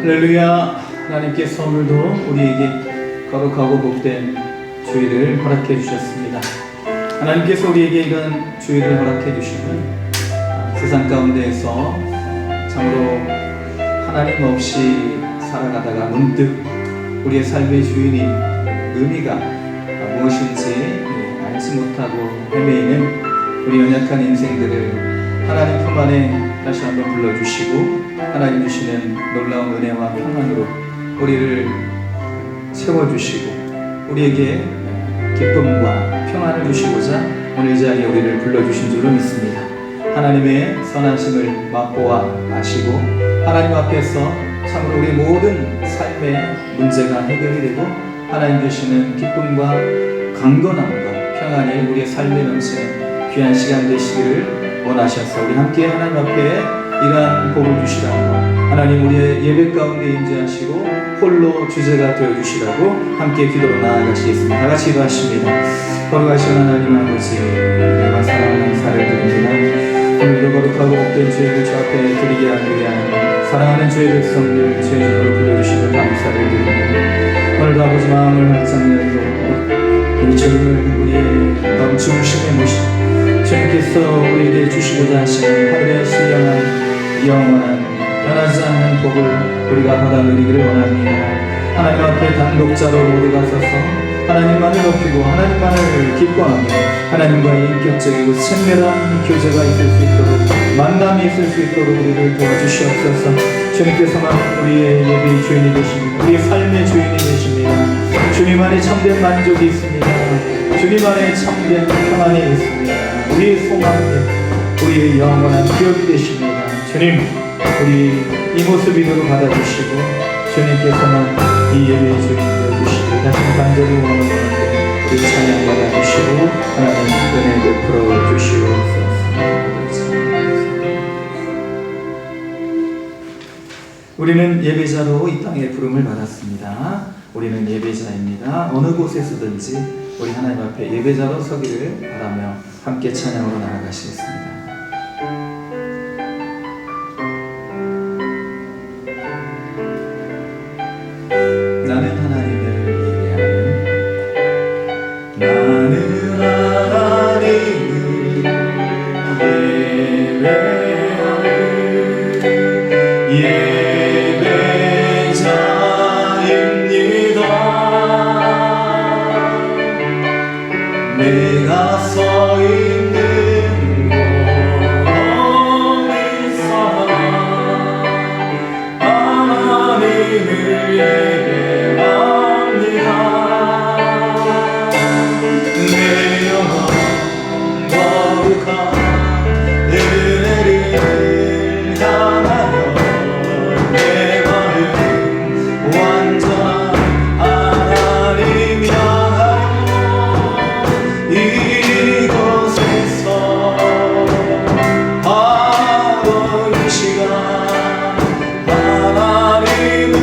할렐루야. 하나님께서 오늘도 우리에게 거룩하고 복된 주일을 허락해 주셨습니다. 하나님께서 우리에게 이런 주일을 허락해 주시면 세상 가운데에서 참으로 하나님 없이 살아가다가 문득 우리의 삶의 주인인 의미가 무엇인지 알지 못하고 헤매이는 우리 연약한 인생들을 하나님 품 안에 다시 한번 불러주시고 하나님 주시는 놀라운 은혜와 평안으로 우리를 채워주시고 우리에게 기쁨과 평안을 주시고자 오늘 이 자리에 우리를 불러주신 줄로 믿습니다. 하나님의 선하심을 맛보아 아시고 하나님 앞에서 참으로 우리 모든 삶의 문제가 해결이 되고 하나님 주시는 기쁨과 강건함과 평안이 우리의 삶에 넘치는 귀한 시간 되시기를 원하셔서 우리 함께 하나님 앞에 이러한 복을 주시라고 하나님 우리의 예배 가운데 임재하시고 홀로 주제가 되어주시라고 함께 기도로 나아가시겠습니다. 다같이 기도하십니다. 거룩하신 하나님 아버지, 내가 사랑하는 감사를 드립니다. 오늘도 거룩하고 복된 주의를 주 앞에 드리게 하기 위하여 사랑하는 주의 백성들 주의 이름으로 불러주시는 감사를 드립니다. 오늘도 아버지 마음을 활짝 열고 우리 주님을 우리의 넘치심에 모시고 주님께서 우리에게 주시고자 하시는 하늘의 신령한 영원한 변하지 않는 복을 우리가 받아 누리기를 원합니다. 하나님 앞에 단독자로 모두가 서서 하나님만을 높이고 하나님만을 기뻐하며 하나님과의 인격적이고 친밀한 교제가 있을 수 있도록 만남이 있을 수 있도록 우리를 도와주시옵소서. 주님께서만 우리의 예배의 주인이 되십니다. 우리의 삶의 주인이 되십니다. 주님 안에 참된 만족이 있습니다. 주님 안에 참된 평안이 있습니다. 우리의 소망이 우리의 영원한 기업이 되십니다. 주님, 우리 이 모습 이대로 받아주시고 주님께서만 이 예배의 주인 되어주시고 다시 간절히 원하는데 우리 찬양 받아주시고 하나님 은혜 베풀어 주시옵소서. 우리는 예배자로 이 땅에 부름을 받았습니다. 우리는 예배자입니다. 어느 곳에서든지 우리 하나님 앞에 예배자로 서기를 바라며 함께 찬양으로 나아가시겠습니다. 나는 하나님을 예배하는 나는 하나님을 예배하는 내가 서 있는 곳에서 하나님을 예배합니다. 내 영혼 거룩한 은혜를 향하여 내 마음 완전한 하나님 향하여 이곳에서 하던 시간 하나님을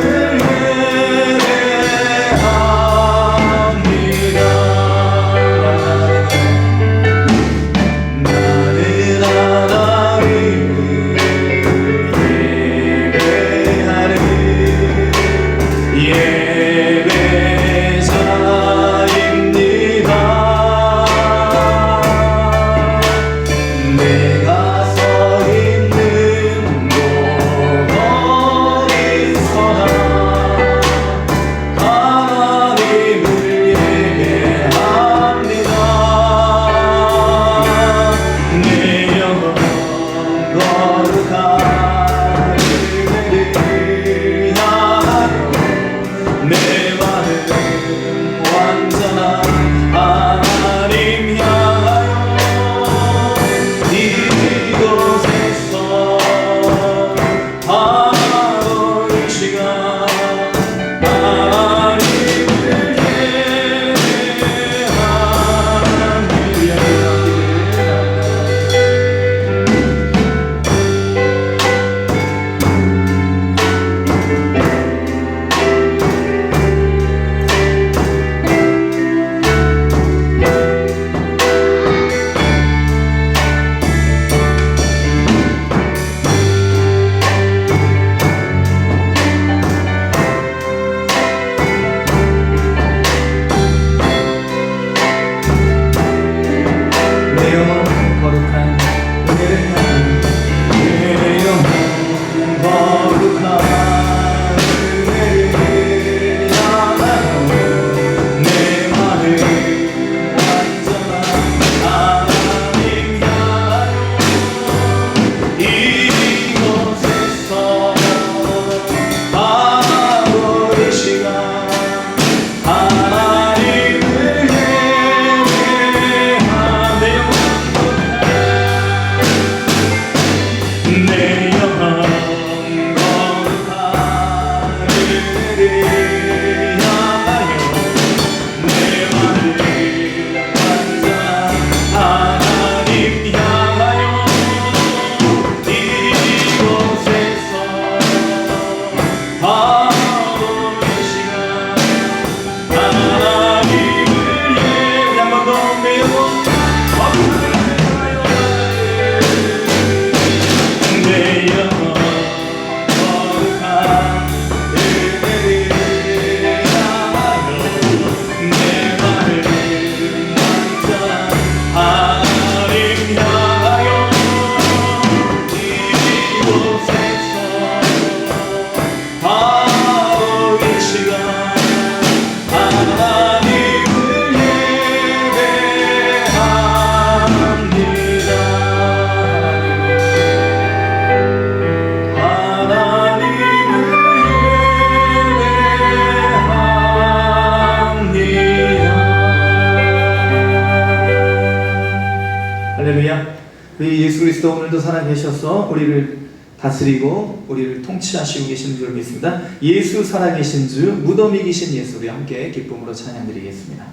우리 예수 그리스도 오늘도 살아계셔서 우리를 다스리고 우리를 통치하시고 계시는 줄 믿습니다. 예수 살아계신 주, 무덤이 계신 예수, 우리 함께 기쁨으로 찬양드리겠습니다.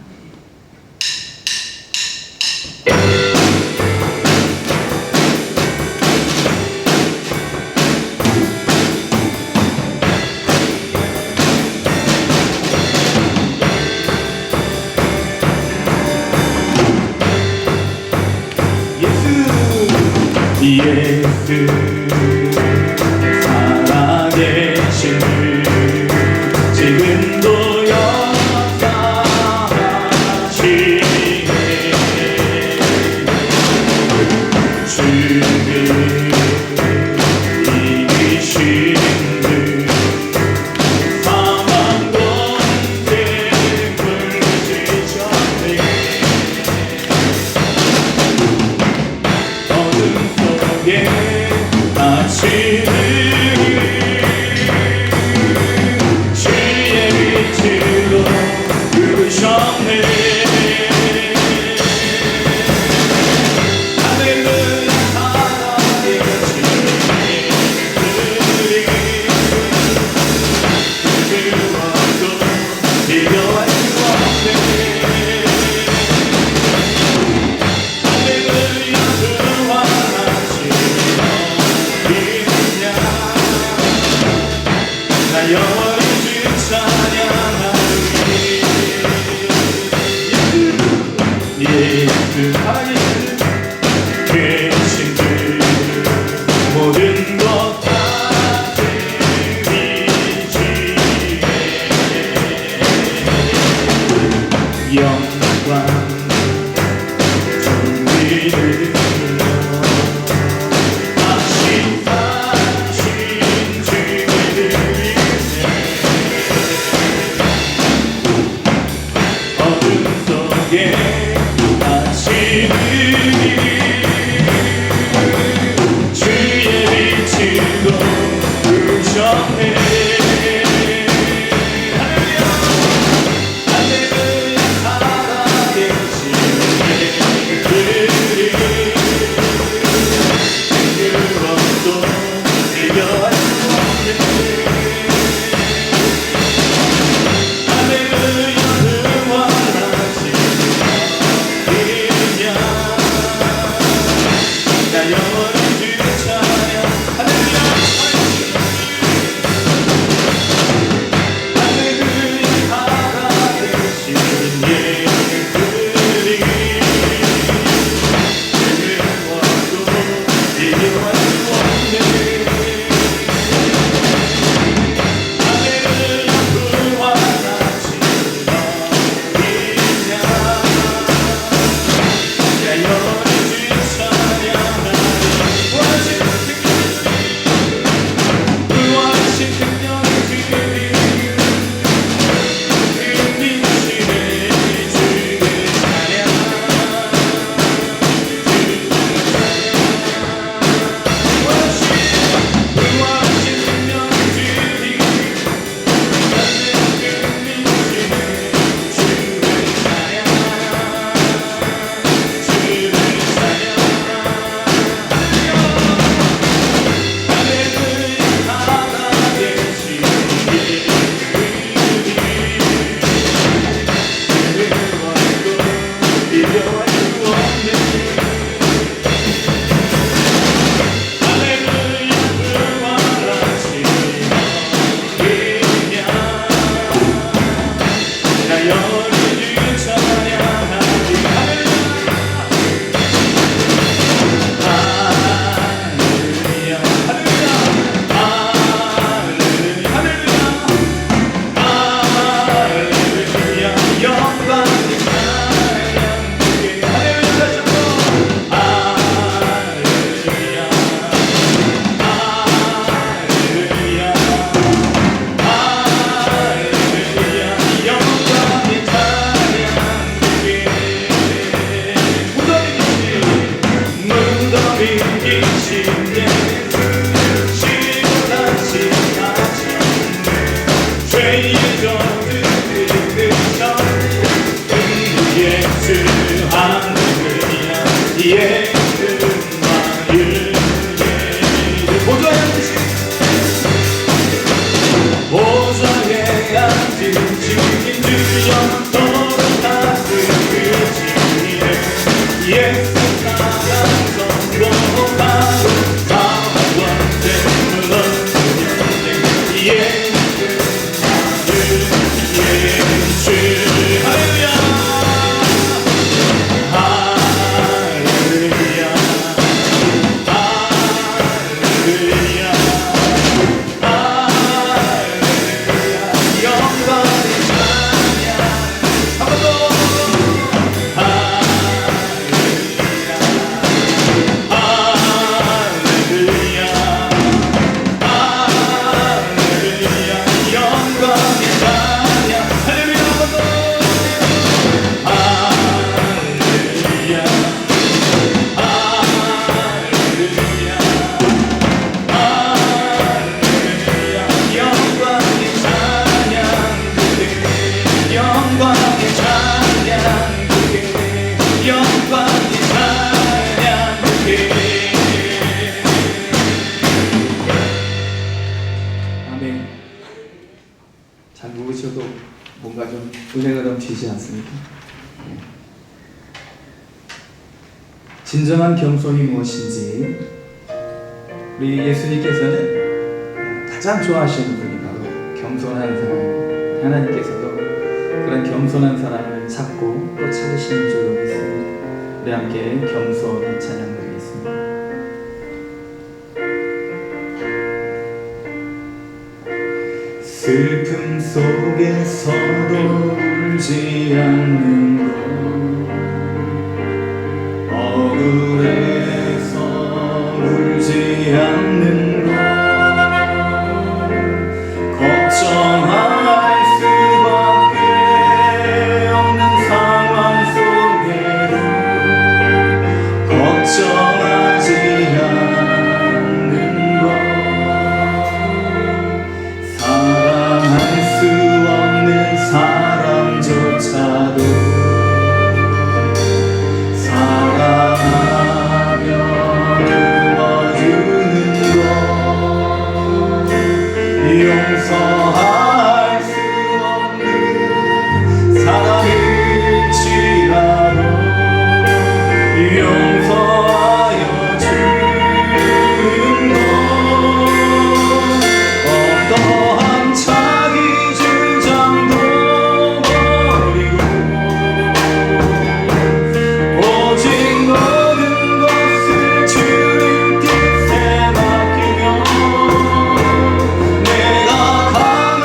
예수 살아계신 주 지금도 역사하시네 주를 이기신 주 사망 권세 물리치셨네 어둠 속에 아침을 주의 빛으로 부르셨네 할렐루야 살아계신 예수님 그와도 비교할 수 없네 할렐루야 부활하신 믿으냐 나 영원히 주 찬양하리 예수 살아계신 계신 주 모든 것 다스리시네 영광 존귀를 다시 사신 주를 어둠 속에 아침을 주의 빛으로 부르셨네 할렐루야 살아계신 예수님 그것도 비교할 수 없네 할렐루야 부활하신 믿으냐 나 영원히 주 찬양 할렐루야 영원토록 다스리시네 예수 사랑 성공하고 사랑과 샘물러 예수 예수 할렐루야 할렐루야 할렐루야 할렐루야 영광의 찬양 한 번 더 할렐루야 할렐루야 할렐루야 영광의 찬양 할렐루야 한 번 더 할렐루야 할렐루야 할렐루야 영광의 찬양 그대 영광의 찬양 그대 영광의 찬양 그대 아멘. 잘 모르셔도 뭔가 좀 은혜가 넘치지 않습니까? 네. 진정한 겸손이 무엇인지 우리 예수님께서는 가장 좋아하시는 분이 바로 겸손한 사람입니다. 하나님께서도 그런 겸손한 사람을 찾고 또 찾으시는 줄로 믿습니다. 우리 함께 겸손히 찬양 드리겠습니다. 슬픔 속에서도 울지 않는 것 억울해서 울지 않는 것 걱정할 수밖에 없는 상황 속에도 걱정하지 않는 것 사랑할 수 없는 사람조차도 사랑하며 품어주는 것 용서할 수 없는 사람일지라도 용서하여 주는 것 어떠한 자기 주장도 버리고 오직 모든 것을 주님 뜻에 맡기며 내가 강한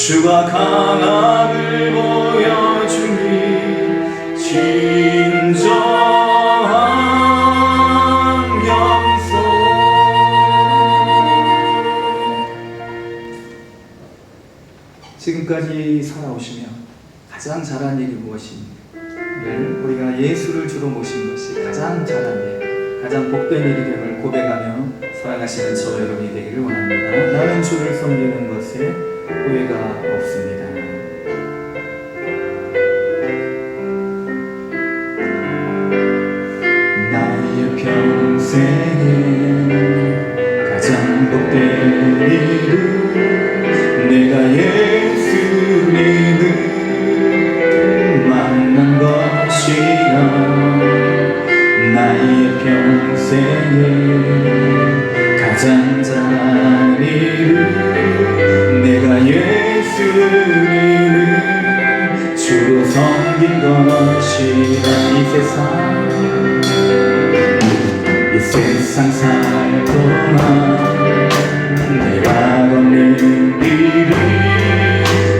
주가 강함을 보여주니 진정한 겸손. 지금까지 살아오시며 가장 잘한 일이 무엇인가를 우리가 예수를 주로 모신 것이 가장 잘한 일, 가장 복된 일이 됨을 고백하며 살아가시는 저 여러분이 되기를 원합니다. 나는 주를 섬기는 것에 후회가 없습니다. 나의 평생에 가장 복된 일은 내가 예수님을 만난 것이라. 나의 평생에 가장 잘한 일은 내가 예수님을 주로 섬긴 것이라. 이 세상 살 동안 내가 걷는 길이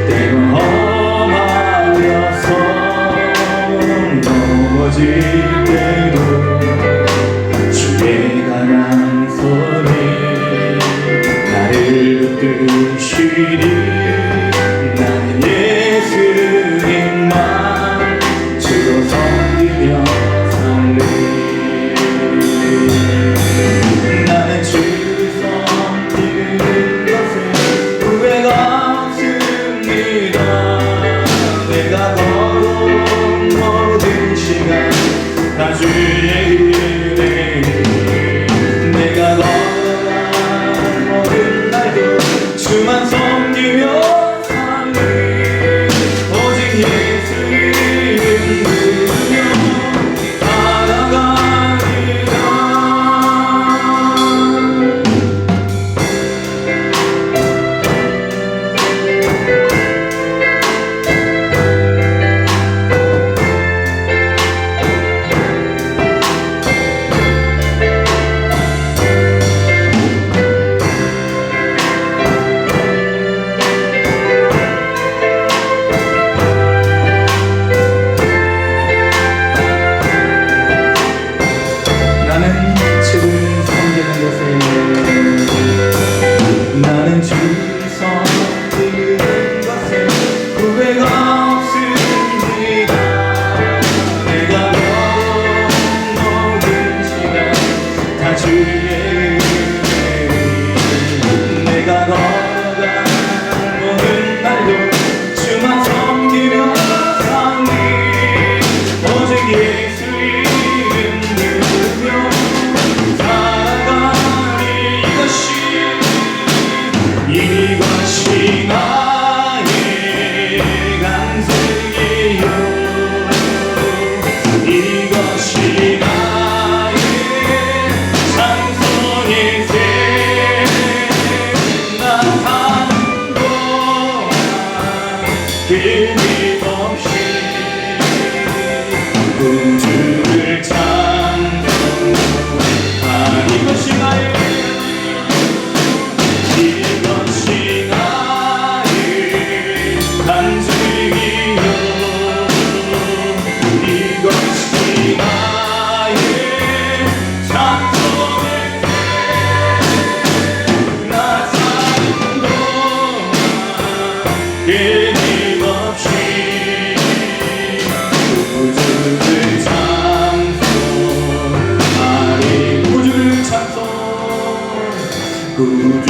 때론 험하여서 넘어질 때도 주의 강한 손이 나를 붙드시니 나는 예수님만 주로 섬기며 살리. 나는 주 섬기는 것에 후회가 없습니다. 내가 걸어온 모든 시간 다 주의 은혜니 내가 걸어간 모든 날도 주만 섬기며 살리. 오직 예수 이름 부르며 살아가리라. 나는 주를 섬기는 것에 나는 주를 섬기는 것에 후회가 없습니다. 내가 걸어온 모든 시간 다 주의 은혜니 내가 걸어간 모든 날도 주만 섬기며 살리. 오직 예수 이름 부르며 살아가리. 이것이 나의 간증이요 이것이 나의 찬송일세. 나 사는 동안 끊임없이 우주를 찬송하리. 이것이 나의 간증이요 이것이 나의 찬송일세. 나 사는 동안 끊임없이 우주를 찬송하리. 우주를 찬송 우주를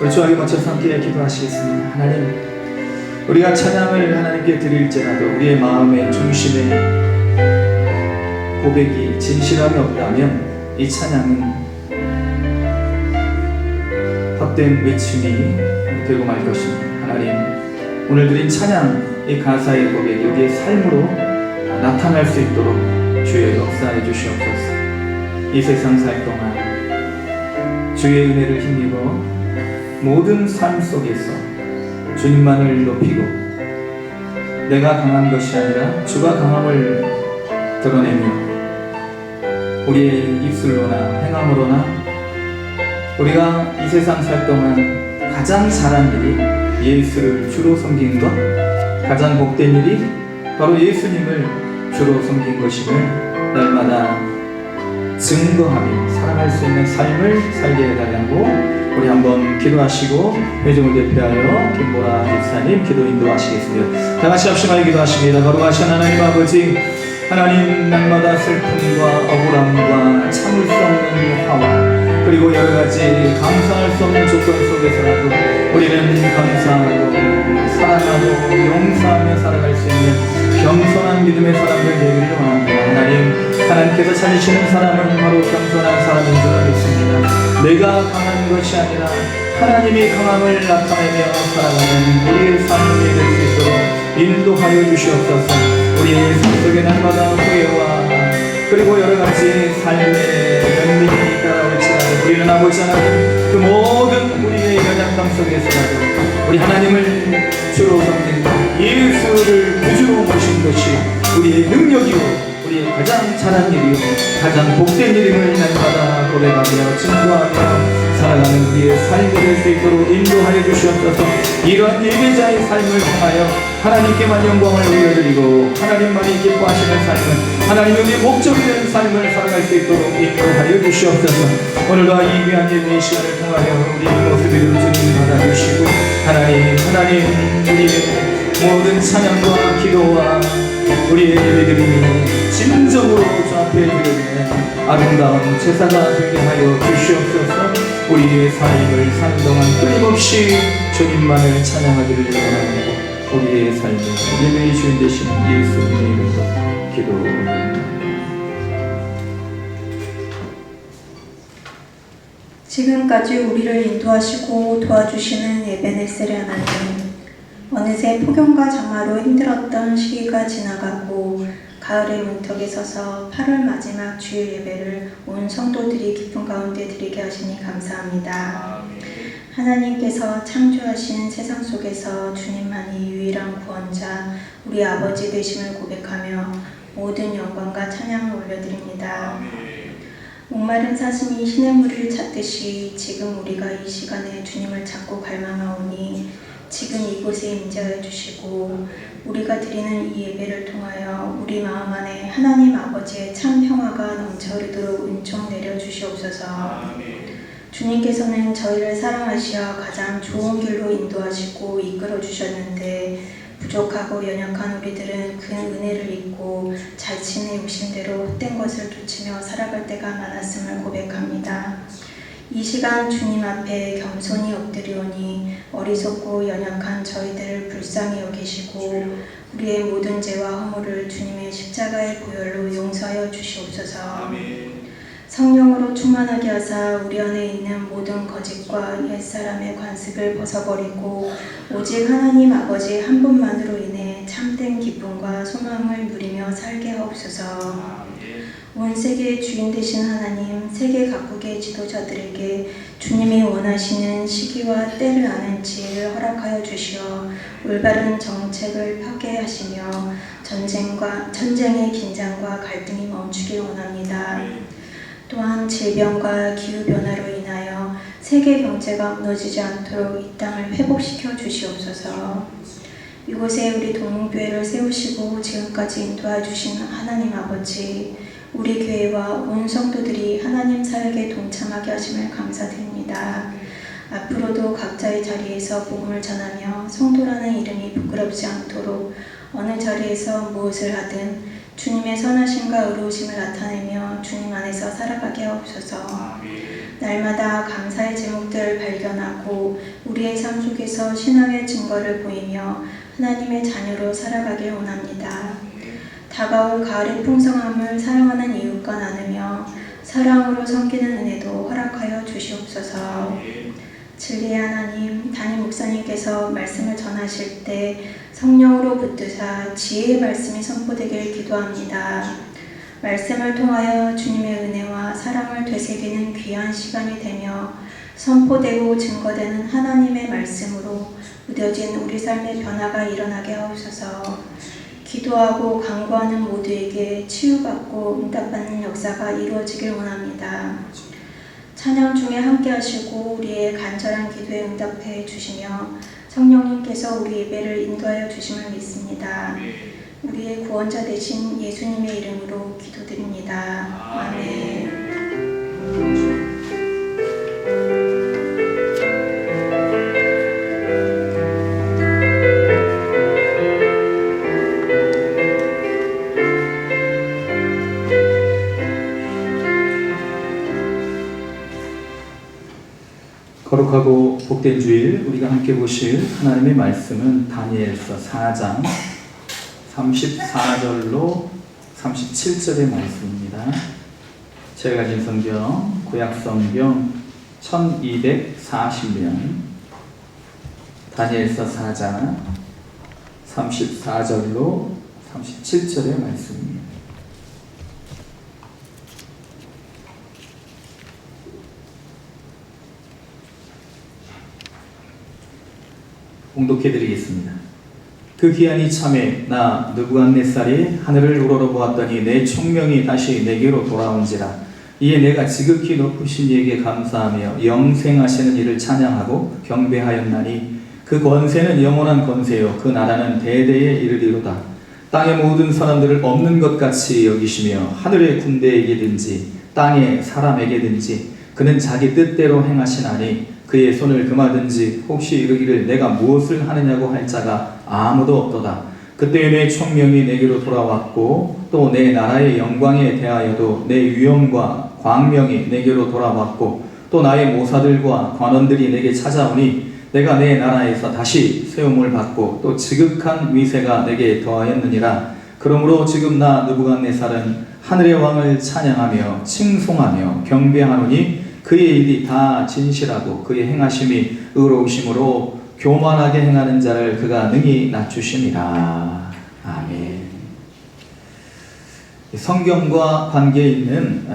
우리 주하게 맞춰서 함께 기도하시겠습니다. 하나님, 우리가 찬양을 하나님께 드릴지라도 우리의 마음의 중심에 고백이 진실함이 없다면 이 찬양은 헛된 외침이 되고 말 것입니다. 하나님, 오늘 드린 찬양, 이 가사의 고백이 우리의 삶으로 나타날 수 있도록 주의 역사해 주시옵소서. 이 세상 살 동안 주의 은혜를 힘입어 모든 삶 속에서 주님만을 높이고 내가 강한 것이 아니라 주가 강함을 드러내며 우리의 입술로나 행함으로나 우리가 이 세상 살 동안 가장 잘한 일이 예수를 주로 섬긴 것, 가장 복된 일이 바로 예수님을 주로 섬긴 것임을 날마다 증거하며 살아갈 수 있는 삶을 살게 해달라고 우리 한번 기도하시고 회중을 대표하여 김보라 집사님 기도 인도하시겠습니다. 다 같이 합심하여 기도하십니다. 거룩하신 하나님 아버지, 하나님 날마다 슬픔과 억울함과 참을 수 없는 화와 그리고 여러 가지 감사할 수 없는 조건 속에서라도 우리는 감사하고 사랑하고 용서하며 살아갈 수 있는 겸손한 믿음의 사람들 되기를 원합니다. 하나님께서 찾으시는 사람은 바로 겸손한 사람인 줄 믿습니다. 내가 강한 것이 아니라 하나님이 강함을 나타내며 살아가는 우리의 삶이 될 수 있도록 인도하여 주시옵소서. 우리의 삶 속에 날마다 후회와 그리고 여러 가지 삶의 연민이 따라올지라도 우리는 아버지 하나님 그 모든 우리의 연약함 속에서라도 우리 하나님을 주로 섬긴 예수를 구주로 모신 것이 우리의 능력이요 우리의 가장 잘한 일이요 가장 복된 일임을 날마다 고백하며 증거하며 살아가는 우리의 삶이 될 수 있도록 인도하여 주시옵소서. 이러한 예배자의 삶을 통하여 하나님께만 영광을 올려드리고 하나님만이 기뻐하시는 삶은 하나님의 우리의 목적이 되는 삶을 살아갈 수 있도록 인도하여 주시옵소서. 오늘도 이 귀한 예배의 시간을 통하여 우리의 모습을 주님 받아주시고 하나님 우리의 모든 찬양과 기도와 우리의 예배드림이 진정으로 주 앞에 드려지는 아름다운 제사가 되게 하여 주시옵소서. 우리의 삶을 사는 동안 끊임없이 주님만을 찬양하기를 원하고 우리의 삶을 예배의 주인 되시는 예수님의 이름으로 기도합니다. 지금까지 우리를 인도하시고 도와주시는 에베네셀의 하나님, 어느새 폭염과 장마로 힘들었던 시기가 지나가고 가을의 문턱에 서서 8월 마지막 주일 예배를 온 성도들이 기쁨 가운데 드리게 하시니 감사합니다. 하나님께서 창조하신 세상 속에서 주님만이 유일한 구원자, 우리 아버지 되심을 고백하며 모든 영광과 찬양을 올려드립니다. 목마른 사슴이 시냇물을 찾듯이 지금 우리가 이 시간에 주님을 찾고 갈망하오니 지금 이곳에 임재하여 주시고 우리가 드리는 이 예배를 통하여 우리 마음 안에 하나님 아버지의 참 평화가 넘쳐 흐르도록 은총 내려 주시옵소서. 주님께서는 저희를 사랑하시어 가장 좋은 길로 인도하시고 이끌어 주셨는데 부족하고 연약한 우리들은 그 은혜를 잊고 자신의 욕심대로 헛된 것을 쫓으며 살아갈 때가 많았음을 고백합니다. 이 시간 주님 앞에 겸손히 엎드리오니 어리석고 연약한 저희들을 불쌍히 여기시고 우리의 모든 죄와 허물을 주님의 십자가의 보혈로 용서하여 주시옵소서. 성령으로 충만하게 하사 우리 안에 있는 모든 거짓과 옛사람의 관습을 벗어버리고 오직 하나님 아버지 한 분만으로 인해 참된 기쁨과 소망을 누리며 살게 하옵소서. 온 세계의 주인 되신 하나님, 세계 각국의 지도자들에게 주님이 원하시는 시기와 때를 아는 지혜를 허락하여 주시어 올바른 정책을 펴게 하시며 전쟁의 긴장과 갈등이 멈추길 원합니다. 또한 질병과 기후변화로 인하여 세계 경제가 무너지지 않도록 이 땅을 회복시켜 주시옵소서. 이곳에 우리 동문교회를 세우시고 지금까지 인도해 주신 하나님 아버지, 우리 교회와 온 성도들이 하나님 사역에 동참하게 하심을 감사드립니다. 앞으로도 각자의 자리에서 복음을 전하며 성도라는 이름이 부끄럽지 않도록 어느 자리에서 무엇을 하든 주님의 선하심과 의로우심을 나타내며 주님 안에서 살아가게 하옵소서. 날마다 감사의 제목들을 발견하고 우리의 삶 속에서 신앙의 증거를 보이며 하나님의 자녀로 살아가길 원합니다. 다가올 가을의 풍성함을 사랑하는 이웃과 나누며 사랑으로 섬기는 은혜도 허락하여 주시옵소서. 진리의 하나님, 담임 목사님께서 말씀을 전하실 때 성령으로 붙드사 지혜의 말씀이 선포되길 기도합니다. 말씀을 통하여 주님의 은혜와 사랑을 되새기는 귀한 시간이 되며 선포되고 증거되는 하나님의 말씀으로 무뎌진 우리 삶의 변화가 일어나게 하옵소서. 기도하고 간구하는 모두에게 치유받고 응답받는 역사가 이루어지길 원합니다. 찬양 중에 함께 하시고 우리의 간절한 기도에 응답해 주시며 성령님께서 우리 예배를 인도하여 주심을 믿습니다. 우리의 구원자 되신 예수님의 이름으로 기도드립니다. 아멘. 거룩하고 복된 주일 우리가 함께 보실 하나님의 말씀은 다니엘서 4장 34절로 37절의 말씀입니다. 제가 가진 성경 구약성경 1240면 다니엘서 4장 34절로 37절의 말씀입니다. 봉독해드리겠습니다. 그 기한이 참에 나 느부갓네살이 하늘을 우러러보았더니 내 총명이 다시 내게로 돌아온지라. 이에 내가 지극히 높으신 이에게 감사하며 영생하시는 이를 찬양하고 경배하였나니 그 권세는 영원한 권세요 그 나라는 대대에 이르리로다. 땅의 모든 사람들을 없는 것 같이 여기시며 하늘의 군대에게든지 땅의 사람에게든지 그는 자기 뜻대로 행하시나니 그의 손을 금하든지 혹시 이르기를 내가 무엇을 하느냐고 할 자가 아무도 없도다. 그때 내 총명이 내게로 돌아왔고 또 내 나라의 영광에 대하여도 내 위엄과 광명이 내게로 돌아왔고 또 나의 모사들과 관원들이 내게 찾아오니 내가 내 나라에서 다시 세움을 받고 또 지극한 위세가 내게 더하였느니라. 그러므로 지금 나 느부갓네살은 하늘의 왕을 찬양하며 칭송하며 경배하노니 그의 일이 다 진실하고 그의 행하심이 의로우심으로 교만하게 행하는 자를 그가 능히 낮추심이라. 아멘. 성경과 관계 있는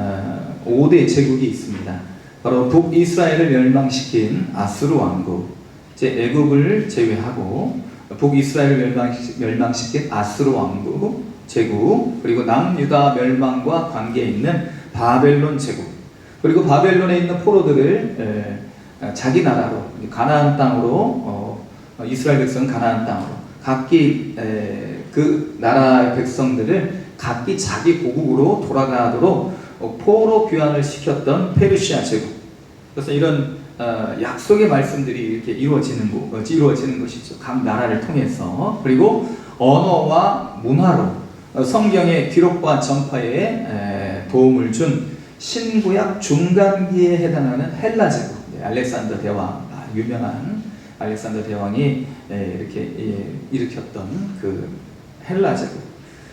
5대 제국이 있습니다. 바로 북이스라엘을 멸망시킨 아수르 왕국, 이제 애굽을 제외하고 북이스라엘을 멸망시킨 아수르 왕국 제국, 그리고 남유다 멸망과 관계 있는 바벨론 제국, 그리고 바벨론에 있는 포로들을 자기 나라로 가나안 땅으로 이스라엘 백성은 가나안 땅으로 각기 그 나라의 백성들을 각기 자기 고국으로 돌아가도록 포로 귀환을 시켰던 페르시아 제국. 그래서 이런 약속의 말씀들이 이렇게 이루어지는 것이죠. 각 나라를 통해서. 그리고 언어와 문화로 성경의 기록과 전파에 도움을 준 신구약 중간기에 해당하는 헬라 제국, 알렉산더 대왕, 유명한 알렉산더 대왕이 이렇게 일으켰던 그 헬라 제국.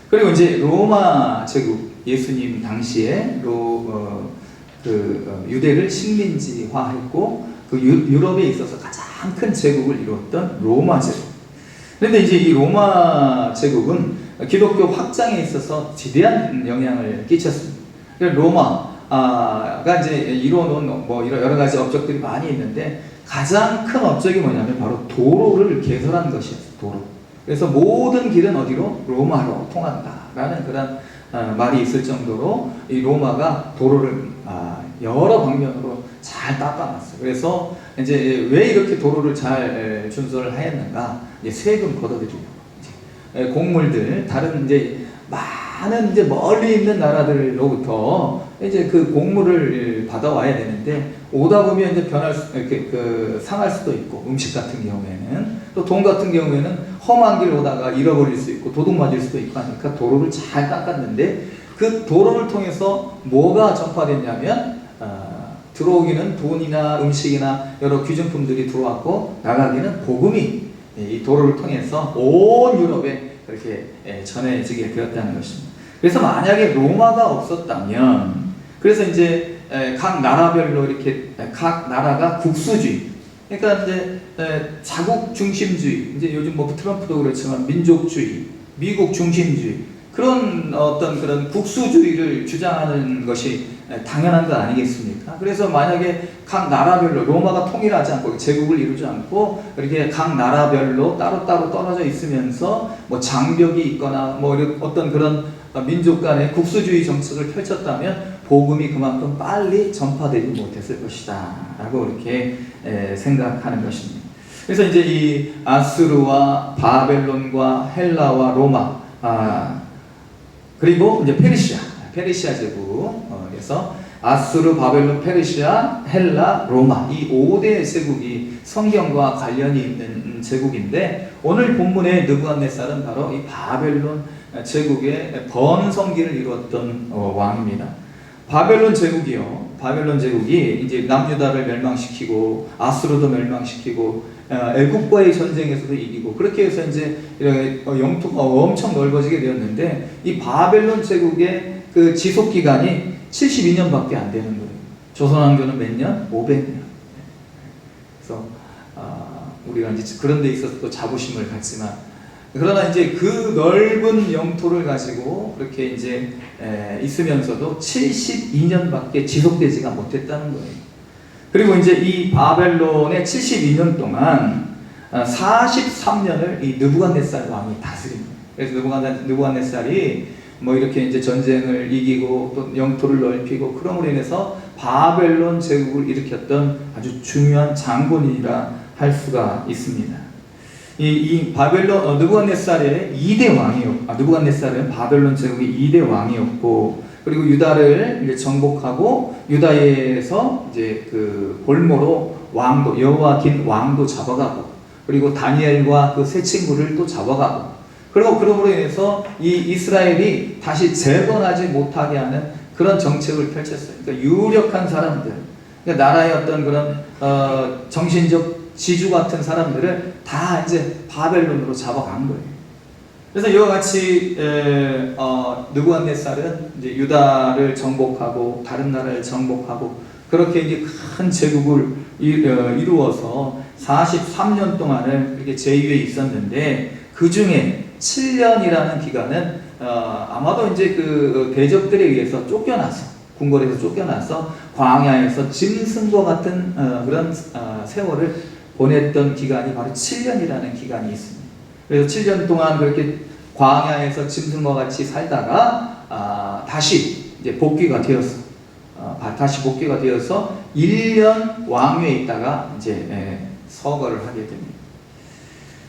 그리고 이제 로마 제국, 예수님 당시에 유대를 식민지화했고 그 유럽에 있어서 가장 큰 제국을 이루었던 로마 제국. 그런데 이제 이 로마 제국은 기독교 확장에 있어서 지대한 영향을 끼쳤습니다. 로마가 이제 이루어놓은 뭐 이런 여러 가지 업적들이 많이 있는데 가장 큰 업적이 뭐냐면 바로 도로를 개설한 것이었어요. 도로. 그래서 모든 길은 어디로? 로마로 통한다라는 그런 말이 있을 정도로 이 로마가 도로를 여러 방면으로 잘 닦아놨어요. 그래서 이제 왜 이렇게 도로를 잘 준수를 하였는가? 이제 세금 걷어들이려고. 곡물들, 다른 이제 많은 이제 멀리 있는 나라들로부터 이제 그 곡물을 받아와야 되는데 오다 보면 이제 상할 수도 있고, 음식 같은 경우에는 또 돈 같은 경우에는 험한 길 오다가 잃어버릴 수 있고 도둑 맞을 수도 있고 하니까 도로를 잘 닦았는데 그 도로를 통해서 뭐가 전파됐냐면 들어오기는 돈이나 음식이나 여러 귀중품들이 들어왔고 나가기는 복음이 이 도로를 통해서 온 유럽에 그렇게 전해지게 되었다는 것입니다. 그래서 만약에 로마가 없었다면, 그래서 이제 각 나라별로 이렇게 각 나라가 국수주의, 그러니까 이제 자국 중심주의, 이제 요즘 뭐 트럼프도 그렇지만 민족주의, 미국 중심주의, 그런 어떤 그런 국수주의를 주장하는 것이 당연한 것 아니겠습니까? 그래서 만약에 각 나라별로 로마가 통일하지 않고 제국을 이루지 않고 이렇게 각 나라별로 따로따로 떨어져 있으면서 뭐 장벽이 있거나 뭐 어떤 그런 민족 간의 국수주의 정책을 펼쳤다면 복음이 그만큼 빨리 전파되지 못했을 것이다 라고 이렇게 생각하는 것입니다. 그래서 이제 이 아수르와 바벨론과 헬라와 로마 그리고 이제 페르시아 제국 그래서 아수르, 바벨론, 페르시아, 헬라, 로마 이 5대 제국이 성경과 관련이 있는 제국인데 오늘 본문의 느부갓네살은 바로 이 바벨론 제국의 번성기를 이루었던 왕입니다. 바벨론 제국이 이제 남유다를 멸망시키고 아수르도 멸망시키고 애국과의 전쟁에서도 이기고 그렇게 해서 이제 영토가 엄청 넓어지게 되었는데 이 바벨론 제국의 그 지속 기간이 72년밖에 안 되는 거예요. 조선왕조는 몇 년? 500년. 그래서 우리가 이제 그런 데 있어서 또 자부심을 갖지만 그러나 이제 그 넓은 영토를 가지고 그렇게 이제 있으면서도 72년밖에 지속되지가 못했다는 거예요. 그리고 이제 이 바벨론의 72년 동안 43년을 이 느부갓네살 왕이 다스립니다. 그래서 느부갓네살이 뭐 이렇게 이제 전쟁을 이기고 또 영토를 넓히고 그럼으로 인해서 바벨론 제국을 일으켰던 아주 중요한 장본인이라 할 수가 있습니다. 이 바벨론 느부갓네살의 2대 왕이었고 느부갓네살은 바벨론 제국의 2대 왕이었고 그리고 유다를 이제 정복하고 유다에서 이제 그 볼모로 왕도 여호와긴 왕도 잡아가고 그리고 다니엘과 그 세 친구를 또 잡아가고 그리고 그러므로 인해서 이 이스라엘이 다시 재건하지 못하게 하는 그런 정책을 펼쳤어요. 그러니까 유력한 사람들, 그러니까 나라의 어떤 그런 정신적 지주 같은 사람들을 다 이제 바벨론으로 잡아간 거예요. 그래서 이와 같이 느부갓네살은 이제 유다를 정복하고 다른 나라를 정복하고 그렇게 이제 큰 제국을 이루어서 43년 동안을 이렇게 제위에 있었는데 그 중에 7년이라는 기간은 아마도 이제 그 대적들에 의해서 쫓겨나서 궁궐에서 쫓겨나서 광야에서 짐승과 같은 그런 세월을 보냈던 기간이 바로 7년이라는 기간이 있습니다. 그래서 7년 동안 그렇게 광야에서 짐승과 같이 살다가 다시 이제 복귀가 되어서 1년 왕위에 있다가 이제 서거를 하게 됩니다.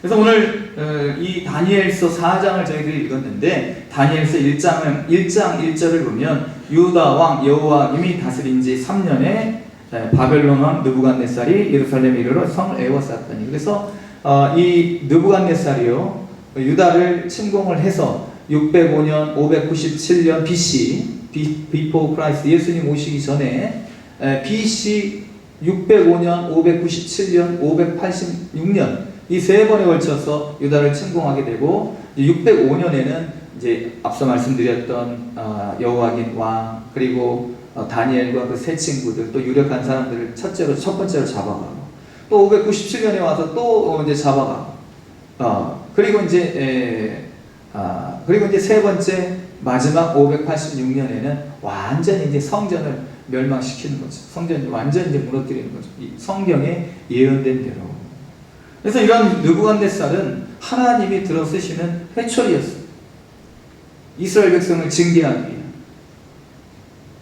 그래서 오늘 이 다니엘서 4장을 저희들이 읽었는데 다니엘서 1장 1절을 보면 유다 왕 여호와김이 다스린 지 3년에 바벨론 왕 느부갓네살이 예루살렘에 이르러 성을 에워쌌더니 그래서 이 느부갓네살이요 유다를 침공을 해서 605년 597년 BC Before Christ 예수님 오시기 전에 BC 605년 597년 586년 이 세 번에 걸쳐서 유다를 침공하게 되고 605년에는 이제 앞서 말씀드렸던 여호와긴 왕 그리고 다니엘과 그 세 친구들 또 유력한 사람들을 첫 번째로 잡아가고 또 597년에 와서 또 이제 잡아가고 그리고 이제 세 번째 마지막 586년에는 완전히 이제 성전을 멸망시키는 거죠. 성전이 완전히 이제 무너뜨리는 거죠. 이 성경에 예언된 대로. 그래서 이런 느부갓네살은 하나님이 들어 쓰시는 회초리였어요. 이스라엘 백성을 징계하기 위해.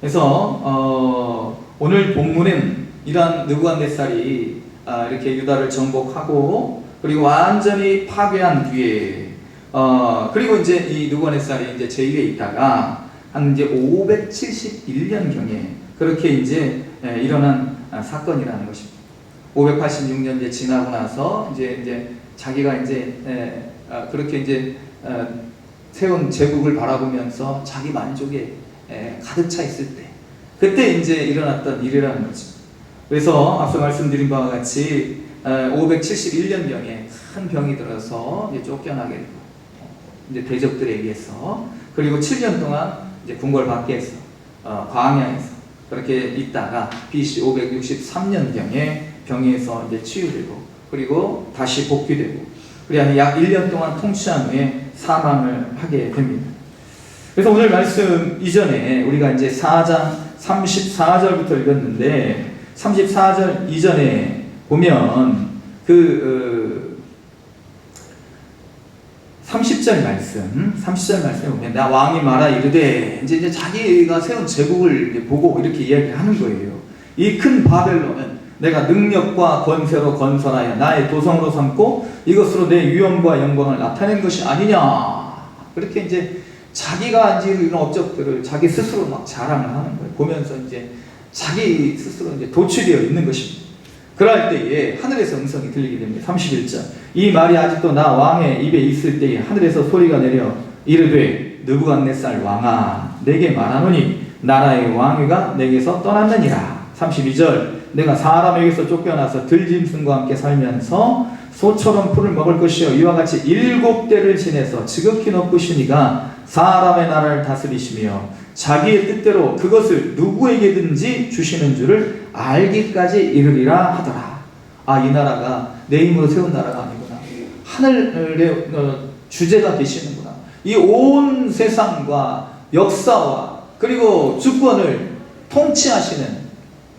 그래서 오늘 본문은 이러한 느부갓네살이 이렇게 유다를 정복하고 그리고 완전히 파괴한 뒤에 그리고 이제 이 느부갓네살이 이제 제위에 있다가 한 이제 571년 경에 그렇게 이제 일어난 사건이라는 것입니다. 586년 이제 지나고 나서 이제 자기가 이제 그렇게 이제 세운 제국을 바라보면서 자기 만족에 가득 차 있을 때 그때 이제 일어났던 일이라는 거죠. 그래서 앞서 말씀드린 바와 같이 571년경에 큰 병이 들어서 이제 쫓겨나게 되고 이제 대적들에 의해서 그리고 7년 동안 이제 궁궐 밖에서 광야에서 그렇게 있다가 BC 563년경에 병에서 이제 치유되고 그리고 다시 복귀되고 그리고 약 1년 동안 통치한 후에 사망을 하게 됩니다. 그래서 오늘 말씀 이전에 우리가 이제 4장 34절부터 읽었는데 34절 이전에 보면 30절 말씀에 보면 나 왕이 말하 이르되 이제 자기가 세운 제국을 보고 이렇게 이야기를 하는 거예요. 이 큰 바벨론은 내가 능력과 권세로 건설하여 나의 도성으로 삼고 이것으로 내 위엄과 영광을 나타낸 것이 아니냐. 그렇게 이제 자기가 이런 업적들을 자기 스스로 막 자랑을 하는 거예요. 보면서 이제 자기 스스로 이제 도취되어 있는 것입니다. 그럴 때에 하늘에서 음성이 들리게 됩니다. 31절. 이 말이 아직도 나 왕의 입에 있을 때에 하늘에서 소리가 내려 이르되 느부갓네살 왕아 내게 말하노니 나라의 왕위가 내게서 떠났느니라. 32절. 내가 사람에게서 쫓겨나서 들짐승과 함께 살면서 소처럼 풀을 먹을 것이요 이와 같이 7대를 지내서 지극히 높으시니가 사람의 나라를 다스리시며 자기의 뜻대로 그것을 누구에게든지 주시는 줄을 알기까지 이르리라 하더라. 이 나라가 내 힘으로 세운 나라가 아니구나. 하늘의 주제가 되시는구나. 이 온 세상과 역사와 그리고 주권을 통치하시는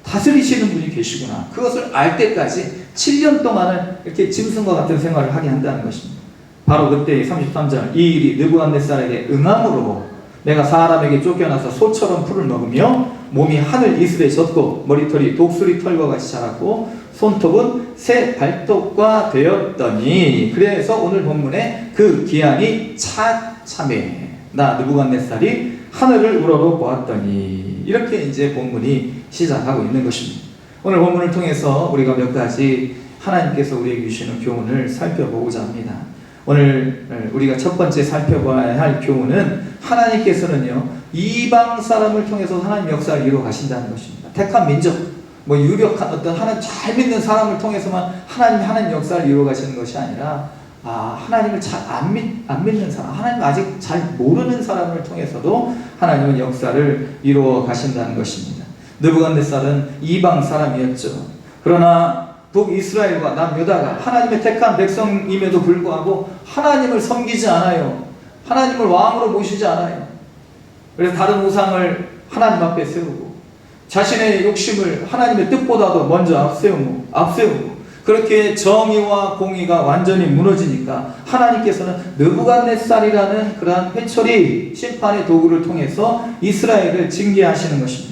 다스리시는 분이 계시구나. 그것을 알 때까지 7년 동안을 이렇게 짐승과 같은 생활을 하게 한다는 것입니다. 바로 그때 33절 이 일이 느부갓네살에게 응함으로 내가 사람에게 쫓겨나서 소처럼 풀을 먹으며 몸이 하늘 이슬에 젖고 머리털이 독수리 털과 같이 자랐고 손톱은 새 발톱과 되었더니 그래서 오늘 본문에 그 기한이 차참해 나 느부갓네살이 하늘을 우러러 보았더니 이렇게 이제 본문이 시작하고 있는 것입니다. 오늘 본문을 통해서 우리가 몇 가지 하나님께서 우리에게 주시는 교훈을 살펴보고자 합니다. 오늘 우리가 첫 번째 살펴봐야 할 교훈은 하나님께서는요 이방 사람을 통해서 하나님 역사를 이루어 가신다는 것입니다. 택한 민족, 유력한 어떤 하나님 잘 믿는 사람을 통해서만 하나님 역사를 이루어 가시는 것이 아니라 하나님을 잘 안 믿는 사람, 하나님 아직 잘 모르는 사람을 통해서도 하나님은 역사를 이루어 가신다는 것입니다. 느부갓네살은 이방 사람이었죠. 그러나 북이스라엘과 남유다가 하나님의 택한 백성임에도 불구하고 하나님을 섬기지 않아요. 하나님을 왕으로 모시지 않아요. 그래서 다른 우상을 하나님 앞에 세우고 자신의 욕심을 하나님의 뜻보다도 먼저 앞세우고 그렇게 정의와 공의가 완전히 무너지니까 하나님께서는 느부갓네살이라는 그러한 회초리 심판의 도구를 통해서 이스라엘을 징계하시는 것입니다.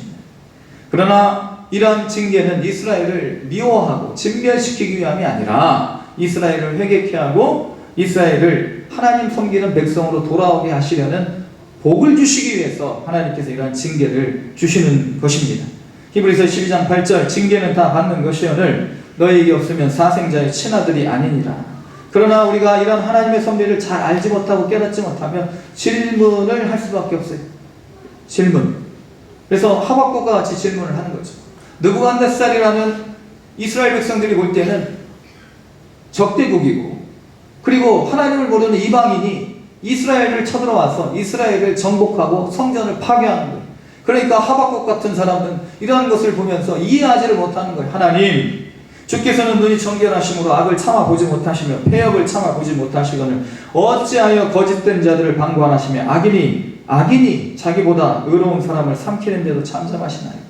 그러나 이러한 징계는 이스라엘을 미워하고 진멸시키기 위함이 아니라 이스라엘을 회개케 하고 이스라엘을 하나님 섬기는 백성으로 돌아오게 하시려는 복을 주시기 위해서 하나님께서 이러한 징계를 주시는 것입니다. 히브리서 12장 8절 징계는 다 받는 것이오늘 너에게 없으면 사생자의 친아들이 아니니라. 그러나 우리가 이런 하나님의 섭리를 잘 알지 못하고 깨닫지 못하면 질문을 할 수밖에 없어요. 질문. 그래서 하박국과 같이 질문을 하는 거죠. 느부갓네살이라는 이스라엘 백성들이 볼 때는 적대국이고 그리고 하나님을 모르는 이방인이 이스라엘을 쳐들어와서 이스라엘을 정복하고 성전을 파괴하는 거예요. 그러니까 하박국 같은 사람은 이러한 것을 보면서 이해하지를 못하는 거예요. 하나님, 주께서는 눈이 정결하심으로 악을 참아보지 못하시며 폐역을 참아보지 못하시거늘 어찌하여 거짓된 자들을 방관하시며 악인이 자기보다 의로운 사람을 삼키는데도 잠잠하시나이까.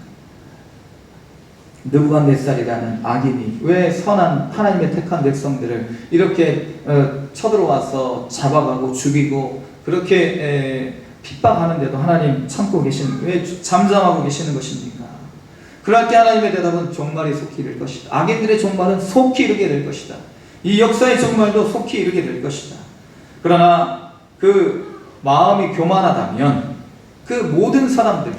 느부갓네살이라는 악인이 왜 선한 하나님의 택한 백성들을 이렇게 쳐들어와서 잡아가고 죽이고 그렇게 핍박하는데도 하나님 참고 왜 잠잠하고 계시는 것입니까? 그럴 때 하나님의 대답은 종말이 속히 이를 것이다. 악인들의 종말은 속히 이르게 될 것이다. 이 역사의 종말도 속히 이르게 될 것이다. 그러나 그 마음이 교만하다면 그 모든 사람들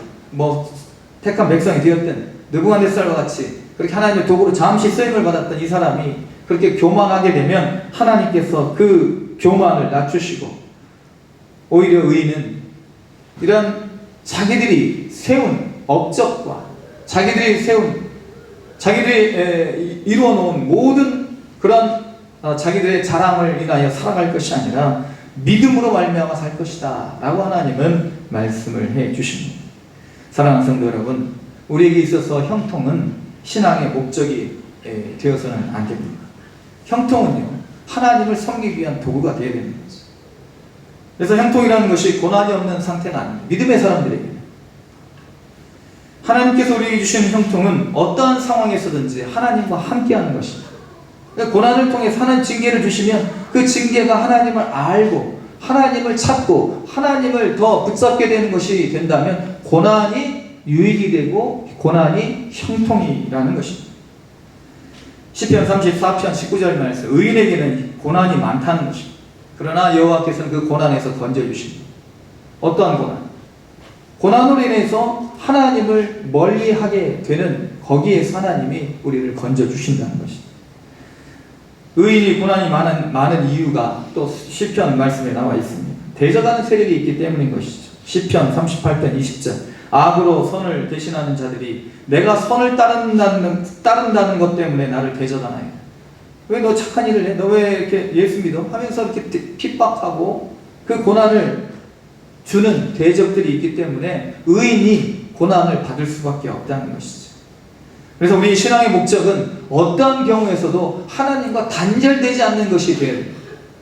택한 백성이 되었던 느부갓네살과 같이 그렇게 하나님의 도구로 잠시 쓰임을 받았던 이 사람이 그렇게 교만하게 되면 하나님께서 그 교만을 낮추시고 오히려 의인은 이런 자기들이 세운 업적과 자기들이 이루어 놓은 모든 그런 자기들의 자랑을 인하여 살아갈 것이 아니라 믿음으로 말미암아 살 것이다 라고 하나님은 말씀을 해 주십니다. 사랑하는 성도 여러분, 우리에게 있어서 형통은 신앙의 목적이 되어서는 안 됩니다. 형통은요 하나님을 섬기기 위한 도구가 되어야 되는 거죠. 그래서 형통이라는 것이 고난이 없는 상태가 아닙니다. 믿음의 사람들에게는 하나님께서 우리에게 주시는 형통은 어떠한 상황에서든지 하나님과 함께하는 것입니다. 그러니까 고난을 통해 하나님 징계를 주시면 그 징계가 하나님을 알고 하나님을 찾고 하나님을 더 붙잡게 되는 것이 된다면 고난이 유익이 되고 고난이 형통이라는 것입니다. 시편 34편 19절 말씀, 의인에게는 고난이 많다는 것입니다. 그러나 여호와께서는 그 고난에서 건져주십니다. 어떠한 고난? 고난으로 인해서 하나님을 멀리하게 되는 거기에서 하나님이 우리를 건져주신다는 것입니다. 의인이 고난이 많은 이유가 또 시편 말씀에 나와 있습니다. 대적하는 세력이 있기 때문인 것이죠. 시편 38편 20절, 악으로 선을 대신하는 자들이 내가 선을 따른다는 것 때문에 나를 대적하나이다. 왜 너 착한 일을 해? 너 왜 이렇게 예수 믿어? 하면서 이렇게 핍박하고 그 고난을 주는 대적들이 있기 때문에 의인이 고난을 받을 수밖에 없다는 것이죠. 그래서 우리 신앙의 목적은 어떠한 경우에서도 하나님과 단절되지 않는 것이 돼야 됩니다.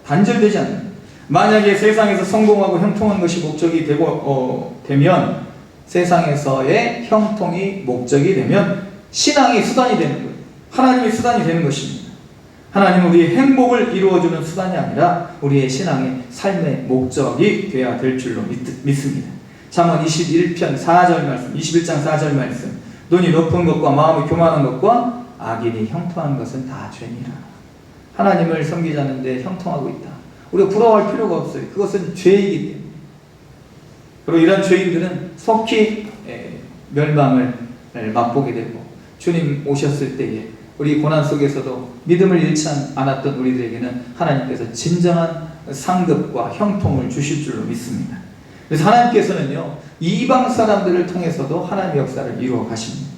단절되지 않는. 만약에 세상에서 성공하고 형통한 것이 목적이 되면 세상에서의 형통이 목적이 되면 신앙이 수단이 되는 거예요. 하나님이 수단이 되는 것입니다. 하나님은 우리의 행복을 이루어주는 수단이 아니라 우리의 신앙의 삶의 목적이 되어야 될 줄로 믿습니다. 잠언 21편 4절 말씀, 21장 4절 말씀, 눈이 높은 것과 마음이 교만한 것과 악인이 형통한 것은 다 죄니라. 하나님을 섬기자는데 형통하고 있다. 우리가 부러워할 필요가 없어요. 그것은 죄이기 때문에. 그리고 이런 죄인들은 속히 멸망을 맛보게 되고 주님 오셨을 때에 우리 고난 속에서도 믿음을 잃지 않았던 우리들에게는 하나님께서 진정한 상급과 형통을 주실 줄로 믿습니다. 그래서 하나님께서는요, 이방 사람들을 통해서도 하나님의 역사를 이루어 가십니다.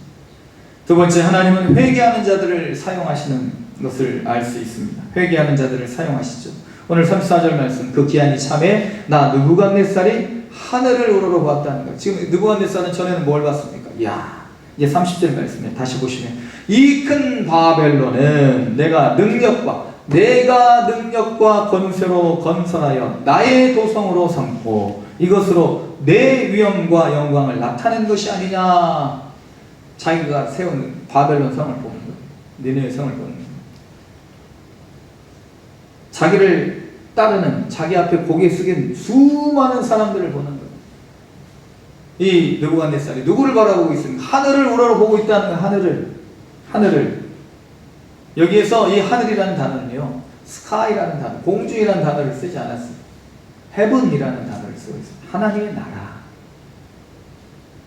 두 번째, 하나님은 회개하는 자들을 사용하시는 것을 알 수 있습니다. 회개하는 자들을 사용하시죠. 오늘 34절 말씀, 그 기한이 참에 나 느부갓네살이 하늘을 우러러보았다는 것. 지금 느부갓네살은 전에는 뭘 봤습니까? 이야, 이제 30절 말씀에 다시 보시면 이 큰 바벨론은 내가 능력과 권세로 건설하여 나의 도성으로 삼고 이것으로 내 위엄과 영광을 나타낸 것이 아니냐. 자기가 세운 바벨론 성을 보는 거예요. 니네의 성을 보는 거예요. 자기를 따르는, 자기 앞에 고개 숙인 수많은 사람들을 보는 거예요. 이 느부갓네살이 누구를 바라보고 있습니까? 하늘을 우러러보고 있다는 거예요. 하늘을. 여기에서 이 하늘이라는 단어는요, 스카이라는 단어, 공중이라는 단어를 쓰지 않았습니다. 헤븐이라는 단어를 쓰고 있습니다. 하나님의 나라,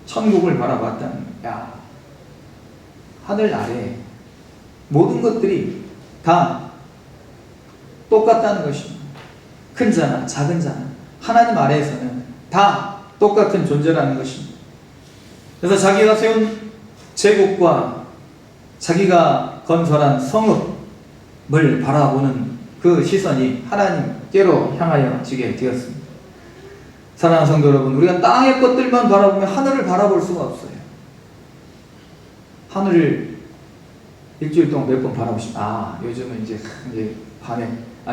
천국을 바라봤다는 거예요. 야, 하늘 아래 모든 것들이 다 똑같다는 것입니다. 큰 자나 작은 자나 하나님 아래에서는 다 똑같은 존재라는 것입니다. 그래서 자기가 세운 제국과 자기가 건설한 성읍을 바라보는 그 시선이 하나님께로 향하여지게 되었습니다. 사랑하는 성도 여러분, 우리가 땅의 것들만 바라보면 하늘을 바라볼 수가 없어요. 하늘을 일주일 동안 몇 번 바라보시면, 요즘은 이제 밤에,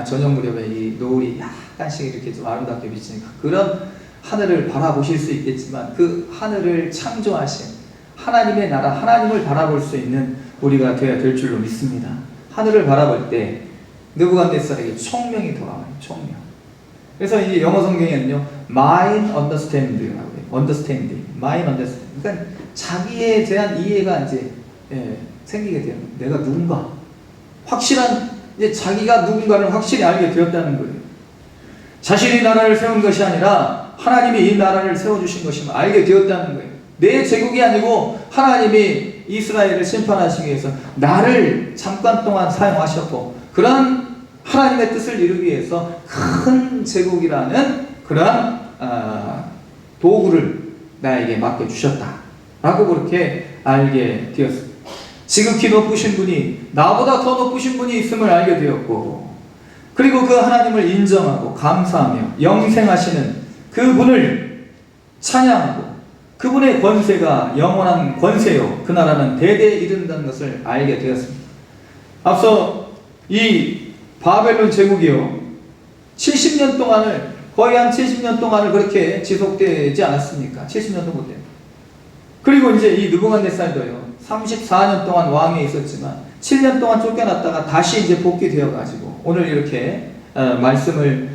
저녁 무렵에 이 노을이 약간씩 이렇게 좀 아름답게 비치니까 그런 하늘을 바라보실 수 있겠지만 그 하늘을 창조하신 하나님의 나라, 하나님을 바라볼 수 있는 우리가 되어야 될 줄로 믿습니다. 하늘을 바라볼 때 느부갓네살에게 총명이 돌아와요. 총명. 그래서 이 영어 성경에는요, mind understand라고 해요. understanding, mind understanding. 그러니까 자기에 대한 이해가 이제 생기게 돼요. 내가 누군가, 확실한, 이제 자기가 누군가를 확실히 알게 되었다는 거예요. 자신이 나라를 세운 것이 아니라 하나님이 이 나라를 세워주신 것임을 알게 되었다는 거예요. 내 제국이 아니고 하나님이 이스라엘을 심판하시기 위해서 나를 잠깐 동안 사용하셨고, 그런 하나님의 뜻을 이루기 위해서 큰 제국이라는 그런 도구를 나에게 맡겨주셨다 라고 그렇게 알게 되었습니다. 지극히 높으신 분이, 나보다 더 높으신 분이 있음을 알게 되었고, 그리고 그 하나님을 인정하고 감사하며 영생하시는 그분을 찬양하고, 그분의 권세가 영원한 권세요, 그 나라는 대대에 이른다는 것을 알게 되었습니다. 앞서 이 바벨론 제국이요, 70년 동안을, 거의 한 70년 동안을 그렇게 지속되지 않았습니까? 70년도 못 됩니다. 그리고 이제 이 느부갓네살도요 34년 동안 왕에 있었지만 7년 동안 쫓겨났다가 다시 이제 복귀되어 가지고 오늘 이렇게 말씀을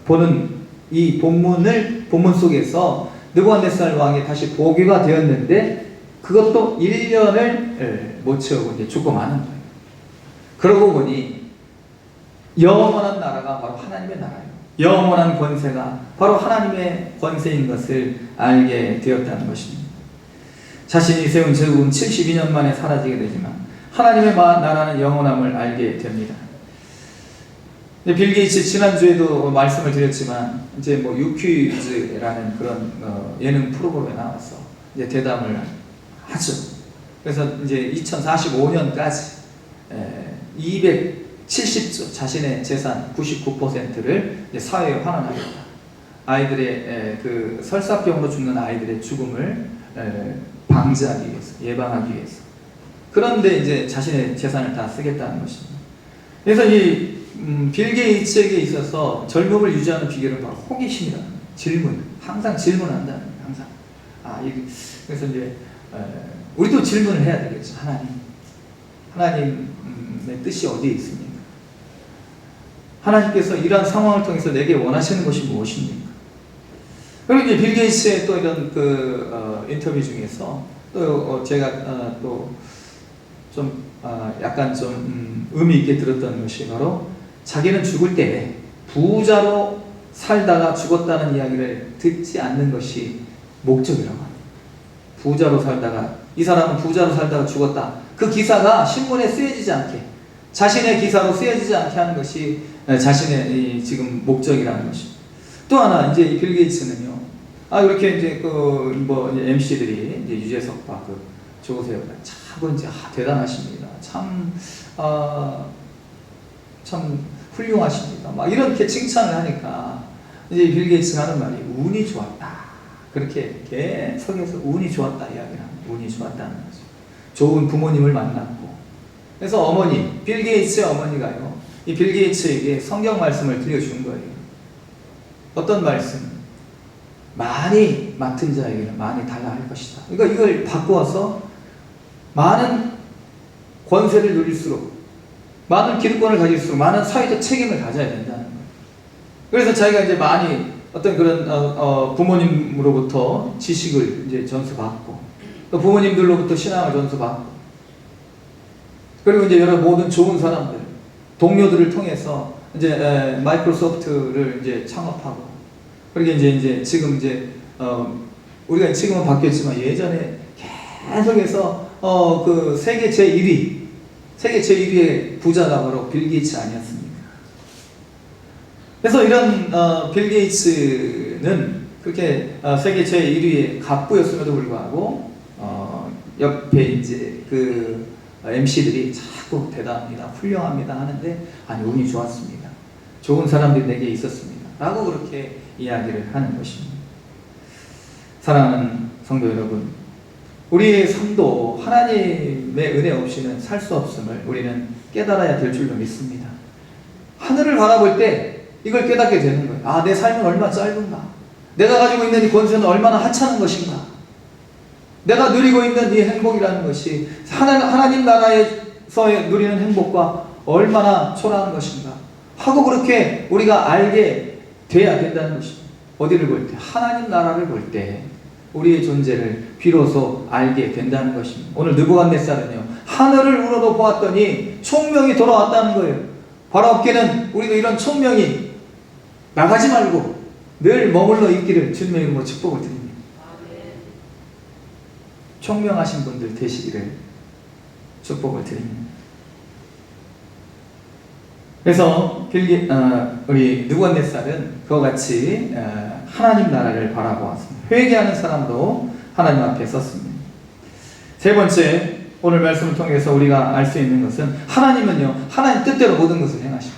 보는 이 본문 속에서 느부갓네살 왕이 다시 복위가 되었는데 그것도 1년을 못 채우고 이제 죽고 마는 거예요. 그러고 보니 영원한 나라가 바로 하나님의 나라예요. 영원한 권세가 바로 하나님의 권세인 것을 알게 되었다는 것입니다. 자신이 세운 제국은 72년 만에 사라지게 되지만 하나님의 나라는 영원함을 알게 됩니다. 빌 게이츠 지난주에도 말씀을 드렸지만 이제 뭐 유퀴즈라는 그런 예능 프로그램에 나와서 이제 대담을 하죠. 그래서 이제 2045년까지 270조 자신의 재산 99%를 사회에 환원하겠다. 아이들의 그 설사병으로 죽는 아이들의 죽음을 방지하기 위해서, 예방하기 위해서. 그런데 이제 자신의 재산을 다 쓰겠다는 것입니다. 그래서 이 빌 게이츠에게 있어서 젊음을 유지하는 비결은 바로 호기심이라는 거예요. 질문, 항상 질문한다는 거예요. 항상. 그래서 이제 우리도 질문을 해야 되겠죠. 하나님의 뜻이 어디에 있습니까? 하나님께서 이러한 상황을 통해서 내게 원하시는 것이 무엇입니까? 그리고 이제 빌 게이츠의 또 이런 인터뷰 중에서 또 제가 또 좀 약간 좀 의미 있게 들었던 것이 바로 자기는 죽을 때 부자로 살다가 죽었다는 이야기를 듣지 않는 것이 목적이라고 합니다. 부자로 살다가 이 사람은 부자로 살다가 죽었다. 그 기사가 신문에 쓰여지지 않게 자신의 기사로 쓰여지지 않게 하는 것이 자신의 지금 목적이라는 것입니다. 또 하나 이제 빌 게이츠는요. 이렇게 이제 이제 MC들이 이제 유재석과 조세호가 참 이제 대단하십니다. 참 훌륭하십니다. 막 이렇게 칭찬을 하니까 이제 빌 게이츠가 하는 말이 운이 좋았다. 그렇게 계속해서 운이 좋았다 이야기를 합니다. 운이 좋았다는 거죠. 좋은 부모님을 만났고. 그래서 어머니, 빌 게이츠의 어머니가요. 이 빌 게이츠에게 성경 말씀을 들려준 거예요. 어떤 말씀? 많이 맡은 자에게는 많이 달라 할 것이다. 그러니까 이걸 바꾸어서 많은 권세를 누릴수록 많은 기득권을 가질수록 많은 사회적 책임을 가져야 된다는 거예요. 그래서 자기가 이제 많이 어떤 그런 부모님으로부터 지식을 이제 전수받고 또 부모님들로부터 신앙을 전수받고 그리고 이제 여러 모든 좋은 사람들 동료들을 통해서 이제 마이크로소프트를 이제 창업하고 그리고 이제 지금 이제 우리가 지금은 바뀌었지만 예전에 계속해서 그 세계 제1위의 부자가 바로 빌 게이츠 아니었습니까? 그래서 이런 빌 게이츠는 그렇게 세계 제1위의 갑부였음에도 불구하고 옆에 이제 그 MC들이 자꾸 대단합니다, 훌륭합니다 하는데 아니 운이 좋았습니다. 좋은 사람들이 내게 있었습니다. 라고 그렇게 이야기를 하는 것입니다. 사랑하는 성도 여러분, 우리의 삶도 하나님의 은혜 없이는 살 수 없음을 우리는 깨달아야 될 줄로 믿습니다. 하늘을 바라볼 때 이걸 깨닫게 되는 거예요. 내 삶은 얼마나 짧은가? 내가 가지고 있는 이 권세는 얼마나 하찮은 것인가? 내가 누리고 있는 이 행복이라는 것이 하나님 나라에서 누리는 행복과 얼마나 초라한 것인가? 하고 그렇게 우리가 알게 돼야 된다는 것입니다. 어디를 볼 때? 하나님 나라를 볼 때 우리의 존재를 비로소 알게 된다는 것입니다. 오늘 느부갓네살은요 하늘을 우러러 보았더니 총명이 돌아왔다는 거예요. 바라옵기는 우리도 이런 총명이 나가지 말고 늘 머물러 있기를 주님의 이름으로 축복을 드립니다. 총명하신 분들 되시기를 축복을 드립니다. 그래서 우리 느부갓네살은 그와 같이 하나님 나라를 바라보았습니다. 회개하는 사람도 하나님 앞에 섰습니다. 세 번째, 오늘 말씀을 통해서 우리가 알 수 있는 것은 하나님은요 하나님 뜻대로 모든 것을 행하십니다.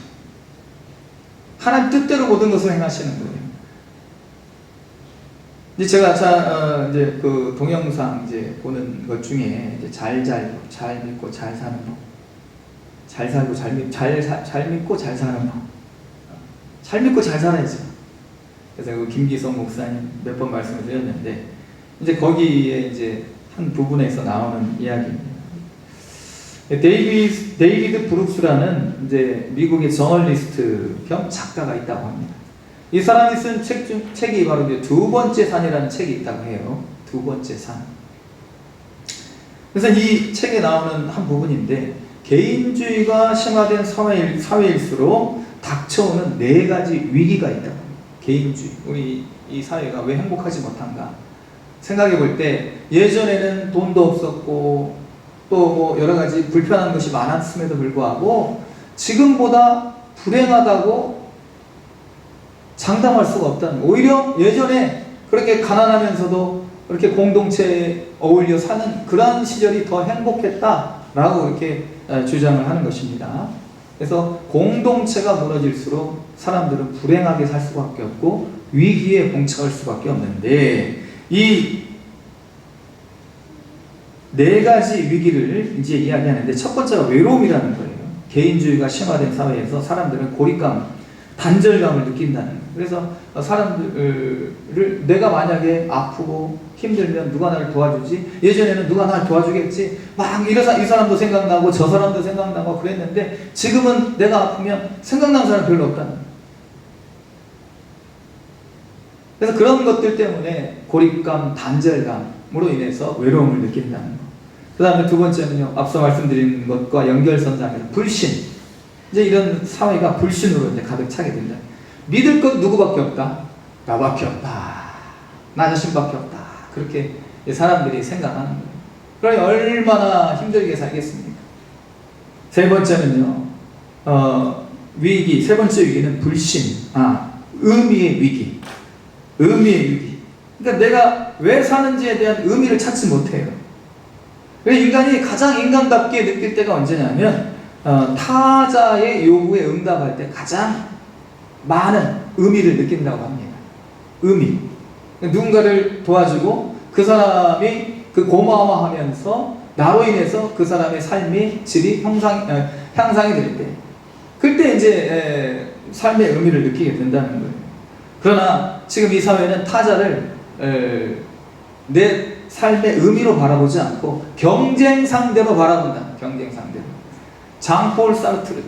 하나님 뜻대로 모든 것을 행하시는 거예요. 이제 제가 이제 그 동영상 이제 보는 것 중에 이제 잘 믿고 잘 사는 법, 잘 살고 잘 믿고 잘 사는 법, 잘 믿고 잘 살아야죠. 그래서 그 김기성 목사님 몇 번 말씀을 드렸는데 이제 거기에 이제 한 부분에서 나오는 이야기입니다. 데이비드 브룩스라는 이제 미국의 저널리스트 겸 작가가 있다고 합니다. 이 사람이 쓴 책이 바로 이제 두 번째 산이라는 책이 있다고 해요. 두 번째 산. 그래서 이 책에 나오는 한 부분인데, 개인주의가 심화된 사회일수록 닥쳐오는 4가지 위기가 있다고 합니다. 개인주의. 우리 이 사회가 왜 행복하지 못한가? 생각해 볼 때 예전에는 돈도 없었고 또 뭐 여러 가지 불편한 것이 많았음에도 불구하고 지금보다 불행하다고 장담할 수가 없다는 거예요. 오히려 예전에 그렇게 가난하면서도 그렇게 공동체에 어울려 사는 그런 시절이 더 행복했다라고 이렇게 주장을 하는 것입니다. 그래서 공동체가 무너질수록 사람들은 불행하게 살 수밖에 없고 위기에 봉착할 수밖에 없는데, 이 4가지 위기를 이제 이야기하는데, 첫 번째가 외로움이라는 거예요. 개인주의가 심화된 사회에서 사람들은 고립감, 단절감을 느낀다는 거예요. 그래서 사람들을, 내가 만약에 아프고 힘들면 누가 나를 도와주지? 예전에는 누가 나를 도와주겠지? 막 이 사람도 생각나고 저 사람도 생각나고 그랬는데, 지금은 내가 아프면 생각나는 사람 별로 없다는 거예요. 그래서 그런 것들 때문에 고립감, 단절감으로 인해서 외로움을 느낀다는 거. 그 다음에 두 번째는요, 앞서 말씀드린 것과 연결선상에서 불신. 이제 이런 사회가 불신으로 이제 가득 차게 된다. 믿을 것 누구밖에 없다? 나밖에 없다. 나 자신밖에 없다. 그렇게 사람들이 생각하는 거예요. 그러니 얼마나 힘들게 살겠습니까? 세 번째는요, 세 번째 위기는 불신. 의미의 위기. 의미의 위기. 그러니까 내가 왜 사는지에 대한 의미를 찾지 못해요. 인간이 가장 인간답게 느낄 때가 언제냐면, 타자의 요구에 응답할 때 가장 많은 의미를 느낀다고 합니다. 의미. 누군가를 도와주고 그 사람이 그 고마워하면서 나로 인해서 그 사람의 삶의 질이 향상이 될 때, 그때 이제 삶의 의미를 느끼게 된다는 거예요. 그러나 지금 이 사회는 타자를 내 삶의 의미로 바라보지 않고 경쟁 상대로 바라본다. 경쟁 상대로. 장폴 사르트르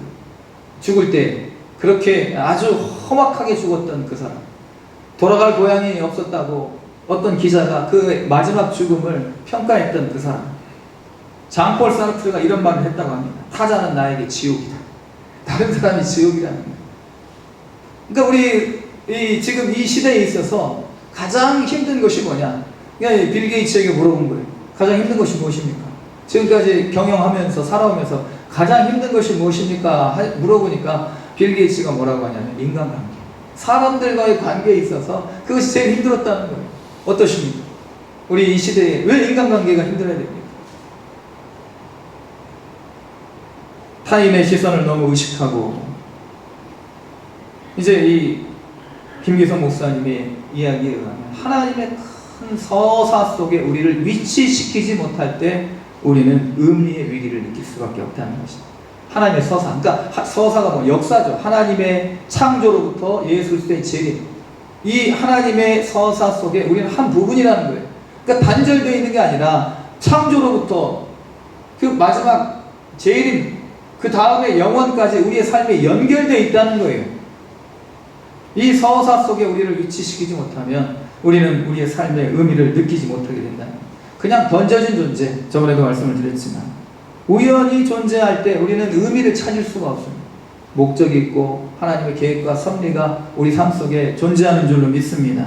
죽을 때 그렇게 아주 험악하게 죽었던 그 사람, 돌아갈 고향이 없었다고 어떤 기자가 그 마지막 죽음을 평가했던 그 사람, 장폴 사르트르가 이런 말을 했다고 합니다. 타자는 나에게 지옥이다. 다른 사람이 지옥이라는 거예요. 그러니까 우리 지금 이 시대에 있어서 가장 힘든 것이 뭐냐? 그냥 빌 게이츠에게 물어본 거예요. 가장 힘든 것이 무엇입니까? 지금까지 경영하면서 살아오면서 가장 힘든 것이 무엇입니까? 물어보니까 빌 게이츠가 뭐라고 하냐면 인간관계. 사람들과의 관계에 있어서 그것이 제일 힘들었다는 거예요. 어떠십니까? 우리 이 시대에 왜 인간관계가 힘들어야 됩니까? 타인의 시선을 너무 의식하고, 이제 이 김기성 목사님의 이야기에 의하면 하나님의 큰 서사 속에 우리를 위치시키지 못할 때 우리는 의미의 위기를 느낄 수밖에 없다는 것입니다. 하나님의 서사, 그러니까 서사가 뭐 역사죠. 하나님의 창조로부터 예수 그리스도의 재림, 이 하나님의 서사 속에 우리는 한 부분이라는 거예요. 그러니까 단절되어 있는 게 아니라 창조로부터 그 마지막 재림, 그 다음에 영원까지 우리의 삶에 연결되어 있다는 거예요. 이 서사 속에 우리를 위치시키지 못하면 우리는 우리의 삶의 의미를 느끼지 못하게 된다는 거예요. 그냥 던져진 존재, 저번에도 말씀을 드렸지만 우연히 존재할 때 우리는 의미를 찾을 수가 없습니다. 목적이 있고 하나님의 계획과 섭리가 우리 삶 속에 존재하는 줄로 믿습니다.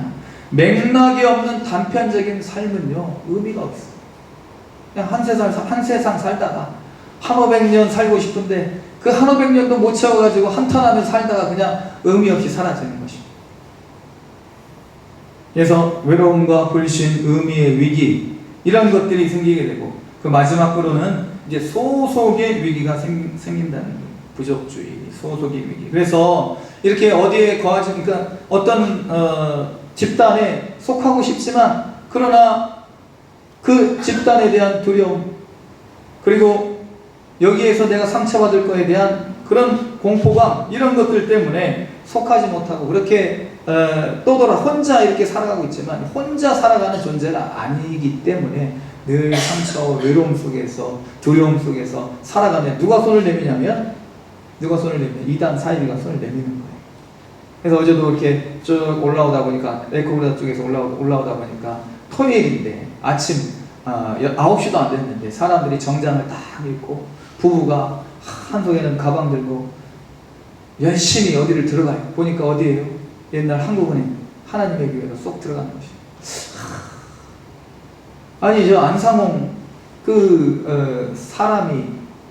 맥락이 없는 단편적인 삶은요, 의미가 없어요. 그냥 한 세상 살다가 한 500년 살고 싶은데 그 한 500년도 못 채워가지고 한탄하며 살다가 그냥 의미 없이 사라지는 것입니다. 그래서 외로움과 불신, 의미의 위기, 이런 것들이 생기게 되고, 그 마지막으로는 이제 소속의 위기가 생긴다는 거예요. 부족주의, 소속의 위기. 그래서 이렇게 어디에 거하니까 어떤 집단에 속하고 싶지만, 그러나 그 집단에 대한 두려움, 그리고 여기에서 내가 상처받을 거에 대한 그런 공포감, 이런 것들 때문에 속하지 못하고 그렇게 떠돌아 혼자 이렇게 살아가고 있지만 혼자 살아가는 존재가 아니기 때문에 늘 상처, 외로움 속에서 두려움 속에서 살아가면 누가 손을 내미냐면 이단 사이비가 손을 내미는 거예요. 그래서 어제도 이렇게 쭉 올라오다 보니까 에코브라 쪽에서 올라오다 보니까 토요일인데 아침 9시도 안 됐는데 사람들이 정장을 딱 입고 부부가 한 손에는 가방 들고 열심히 어디를 들어가요. 보니까 어디예요? 옛날 한국은행 하나님의 교회로 쏙 들어가는 것이에요. 아니 저 안상홍 사람이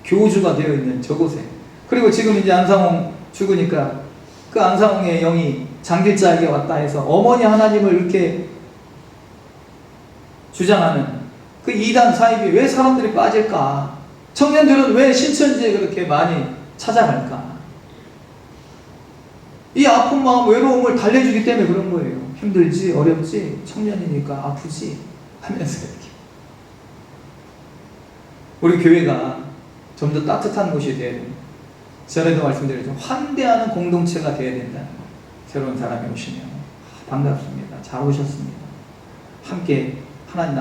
교주가 되어 있는 저곳에, 그리고 지금 이제 안상홍 죽으니까 그 안상홍의 영이 장길자에게 왔다 해서 어머니 하나님을 이렇게 주장하는 그 이단 사입이 왜 사람들이 빠질까? 청년들은 왜 신천지에 그렇게 많이 찾아갈까? 이 아픈 마음, 외로움을 달래주기 때문에 그런 거예요. 힘들지, 어렵지, 청년이니까 아프지 하면서 이렇게. 우리 교회가 좀 더 따뜻한 곳이 돼야 됩니다. 전에도 말씀드렸죠. 환대하는 공동체가 되어야 된다는 거예요. 새로운 사람이 오시면 반갑습니다. 잘 오셨습니다. 함께 하나님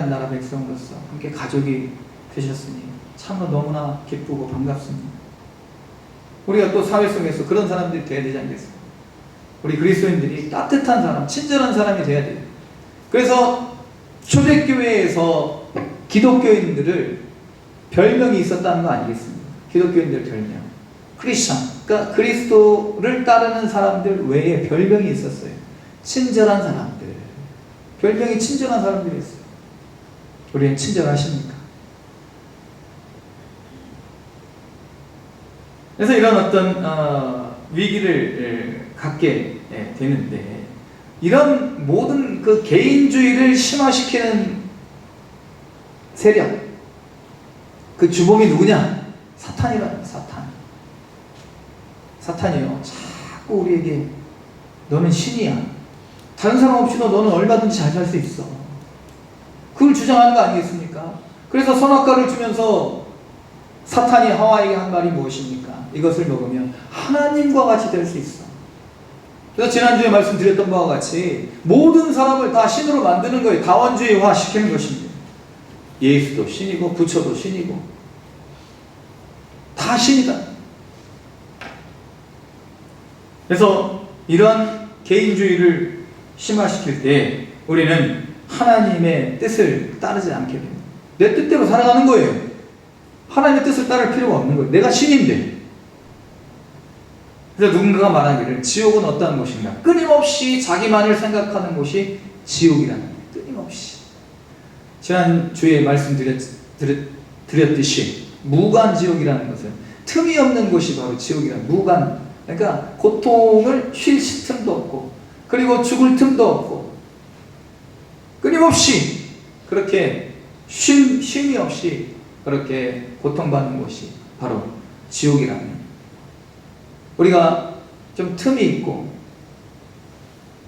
나라 백성으로서 함께 가족이 되셨으니 참으로 너무나 기쁘고 반갑습니다. 우리가 또 사회 속에서 그런 사람들이 되어야 되지 않겠습니까? 우리 그리스도인들이 따뜻한 사람, 친절한 사람이 되어야 돼요. 그래서 초대교회에서 기독교인들을 별명이 있었다는 거 아니겠습니까? 기독교인들 별명, 크리스천, 그러니까 그리스도를 따르는 사람들 외에 별명이 있었어요. 친절한 사람들, 별명이 친절한 사람들이었어요. 우리는 친절하십니까? 그래서 이런 어떤 위기를 갖게 되는데, 이런 모든 그 개인주의를 심화시키는 세력, 그 주범이 누구냐? 사탄이라는 사탄. 사탄이요, 자꾸 우리에게 너는 신이야, 다른 사람 없이도 너는 얼마든지 잘 살 수 있어, 그걸 주장하는 거 아니겠습니까? 그래서 선악과를 주면서 사탄이 하와에게 한 말이 무엇입니까? 이것을 먹으면 하나님과 같이 될 수 있어. 그래서 지난주에 말씀드렸던 바와 같이 모든 사람을 다 신으로 만드는 거예요. 다원주의화 시키는 것입니다. 예수도 신이고 부처도 신이고 다 신이다. 그래서 이런 개인주의를 심화시킬 때 우리는 하나님의 뜻을 따르지 않게 됩니다. 내 뜻대로 살아가는 거예요. 하나님의 뜻을 따를 필요가 없는 거예요. 내가 신인데. 그래서 누군가가 말하기를 지옥은 어떤 곳인가? 끊임없이 자기만을 생각하는 곳이 지옥이라는 거예요. 끊임없이. 지난주에 말씀드렸듯이 무간지옥이라는 것은 틈이 없는 곳이 바로 지옥이라는, 무간, 그러니까 고통을 쉴 틈도 없고 그리고 죽을 틈도 없고 끊임없이 그렇게 쉼이 없이 그렇게 고통받는 곳이 바로 지옥이라는, 우리가 좀 틈이 있고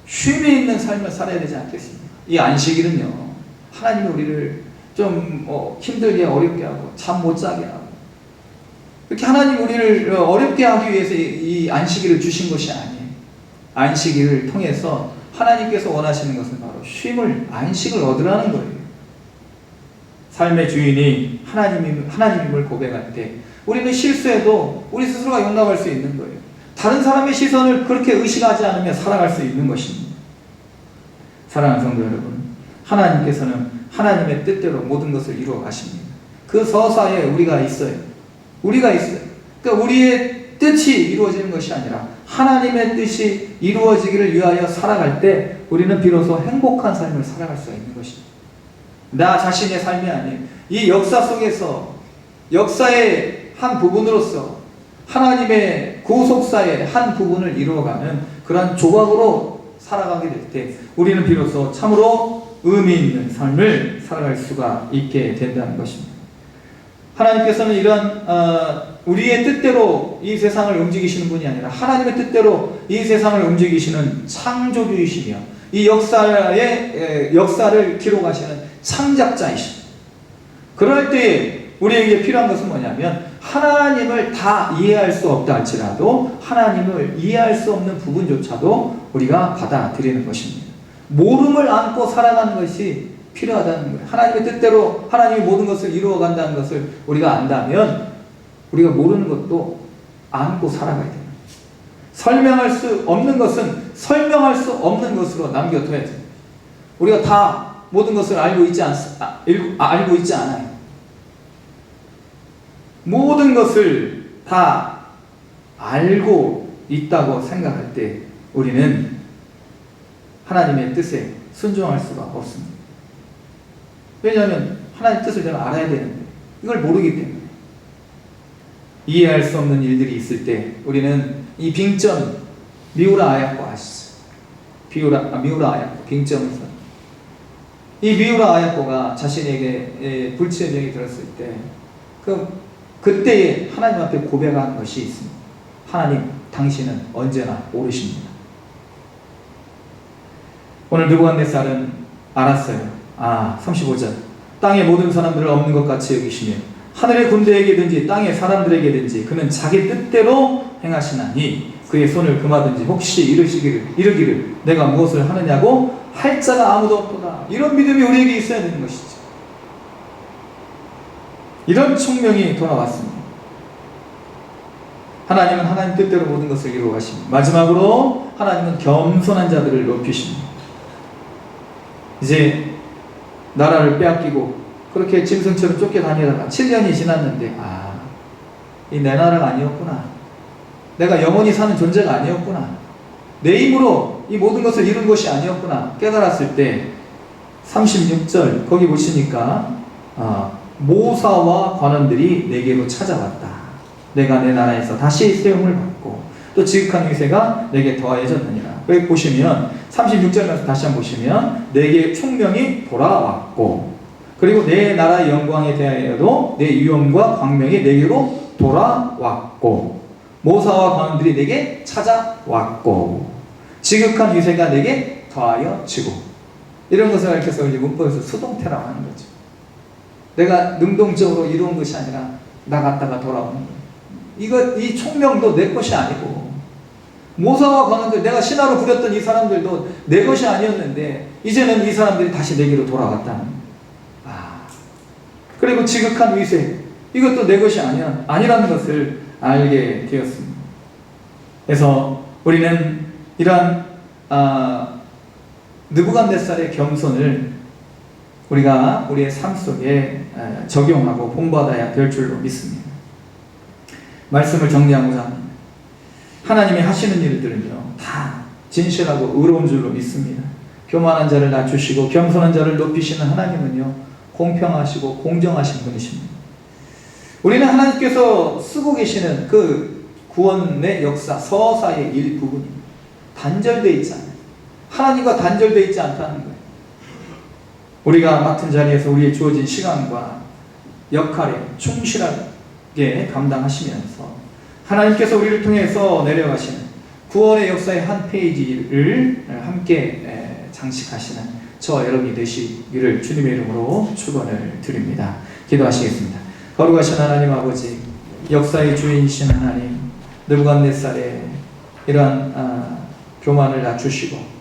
쉼이 있는 삶을 살아야 되지 않겠습니까? 이 안식일은요, 하나님이 우리를 좀 힘들게 어렵게 하고 잠 못 자게 하고 이렇게 하나님 우리를 어렵게 하기 위해서 이 안식일을 주신 것이 아니에요. 안식일을 통해서 하나님께서 원하시는 것은 바로 쉼을, 안식을 얻으라는 거예요. 삶의 주인이 하나님임을 고백할 때 우리는 실수해도 우리 스스로가 용납할 수 있는 거예요. 다른 사람의 시선을 그렇게 의식하지 않으며 살아갈 수 있는 것입니다. 사랑하는 성도 여러분, 하나님께서는 하나님의 뜻대로 모든 것을 이루어 가십니다. 그 서사에 우리가 있어요. 그러니까 우리의 뜻이 이루어지는 것이 아니라 하나님의 뜻이 이루어지기를 위하여 살아갈 때 우리는 비로소 행복한 삶을 살아갈 수가 있는 것입니다. 나 자신의 삶이 아닌 이 역사 속에서, 역사의 한 부분으로서 하나님의 구속사의 한 부분을 이루어가는 그러한 조각으로 살아가게 될 때 우리는 비로소 참으로 의미 있는 삶을 살아갈 수가 있게 된다는 것입니다. 하나님께서는 이러한 우리의 뜻대로 이 세상을 움직이시는 분이 아니라 하나님의 뜻대로 이 세상을 움직이시는 창조주이시며 이 역사를 기록하시는 창작자이십니다. 그럴 때에 우리에게 필요한 것은 뭐냐면 하나님을 다 이해할 수 없다 할지라도 하나님을 이해할 수 없는 부분조차도 우리가 받아들이는 것입니다. 모름을 안고 살아가는 것이 필요하다는 거예요. 하나님의 뜻대로 하나님이 모든 것을 이루어 간다는 것을 우리가 안다면 우리가 모르는 것도 안고 살아가야 돼요. 설명할 수 없는 것은 설명할 수 없는 것으로 남겨둬야 돼요. 우리가 다 모든 것을 알고 있지 않아요. 모든 것을 다 알고 있다고 생각할 때 우리는 하나님의 뜻에 순종할 수가 없습니다. 왜냐하면 하나님의 뜻을 내가 알아야 되는데 이걸 모르기 때문에 이해할 수 없는 일들이 있을 때 우리는 이 빙점 미우라 아야코 아시죠? 미우라 아야코 빙점에서 이 미우라 아야코가 자신에게 불치의 병이 들었을 때 그때에 하나님 앞에 고백한 것이 있습니다. 하나님, 당신은 언제나 옳으십니다. 오늘 느부갓네살은 알았어요. 35절. 땅의 모든 사람들을 없는 것 같이 여기시며 하늘의 군대에게든지 땅의 사람들에게든지 그는 자기 뜻대로 행하시나니 그의 손을 금하든지 혹시 이르기를 내가 무엇을 하느냐고 할 자가 아무도 없도다. 이런 믿음이 우리에게 있어야 되는 것이죠. 이런 총명이 돌아왔습니다. 하나님은 하나님 뜻대로 모든 것을 이루어 가십니다. 마지막으로 하나님은 겸손한 자들을 높이십니다. 이제 나라를 빼앗기고 그렇게 짐승처럼 쫓겨다니다가 7년이 지났는데 이 내 나라가 아니었구나. 내가 영원히 사는 존재가 아니었구나. 내 힘으로 이 모든 것을 이룬 것이 아니었구나 깨달았을 때 36절 거기 보시니까 모사와 관원들이 내게로 찾아왔다. 내가 내 나라에서 다시 세움을 받고 또 지극한 위세가 내게 더하여졌느니라. 여기 보시면 36절에서 다시 한번 보시면 내게 총명이 돌아왔고 그리고 내 나라의 영광에 대하여도 내 위엄과 광명이 내게로 돌아왔고 모사와 관원들이 내게 찾아왔고 지극한 위세가 내게 더하여지고 이런 것을 가르쳐서 이제 문법에서 수동태라고 하는 거죠. 내가 능동적으로 이루은 것이 아니라 나갔다가 돌아오는 거예요. 이 총명도 내 것이 아니고 모사와 관원들 내가 신하로 부렸던 이 사람들도 내 것이 아니었는데 이제는 이 사람들이 다시 내게로 돌아갔다는 거예요. 그리고 지극한 위세 이것도 내 것이 아니라는 것을 알게 되었습니다. 그래서 우리는 이러한 느부갓네살의 겸손을 우리가 우리의 삶 속에 적용하고 본받아야 될 줄로 믿습니다. 말씀을 정리하고자 합니다. 하나님이 하시는 일들은요 다 진실하고 의로운 줄로 믿습니다. 교만한 자를 낮추시고 겸손한 자를 높이시는 하나님은요 공평하시고 공정하신 분이십니다. 우리는 하나님께서 쓰고 계시는 그 구원의 역사 서사의 일부분입니다. 단절되어 있지 않아요. 하나님과 단절되어 있지 않다는 거예요. 우리가 맡은 자리에서 우리의 주어진 시간과 역할에 충실하게 감당하시면서 하나님께서 우리를 통해서 내려가시는 구원의 역사의 한 페이지를 함께 장식하시는 저 여러분이 되시기를 주님의 이름으로 축원을 드립니다. 기도하시겠습니다. 거룩하신 하나님 아버지, 역사의 주인이신 하나님, 느부갓네살의 이러한 교만을 낮추시고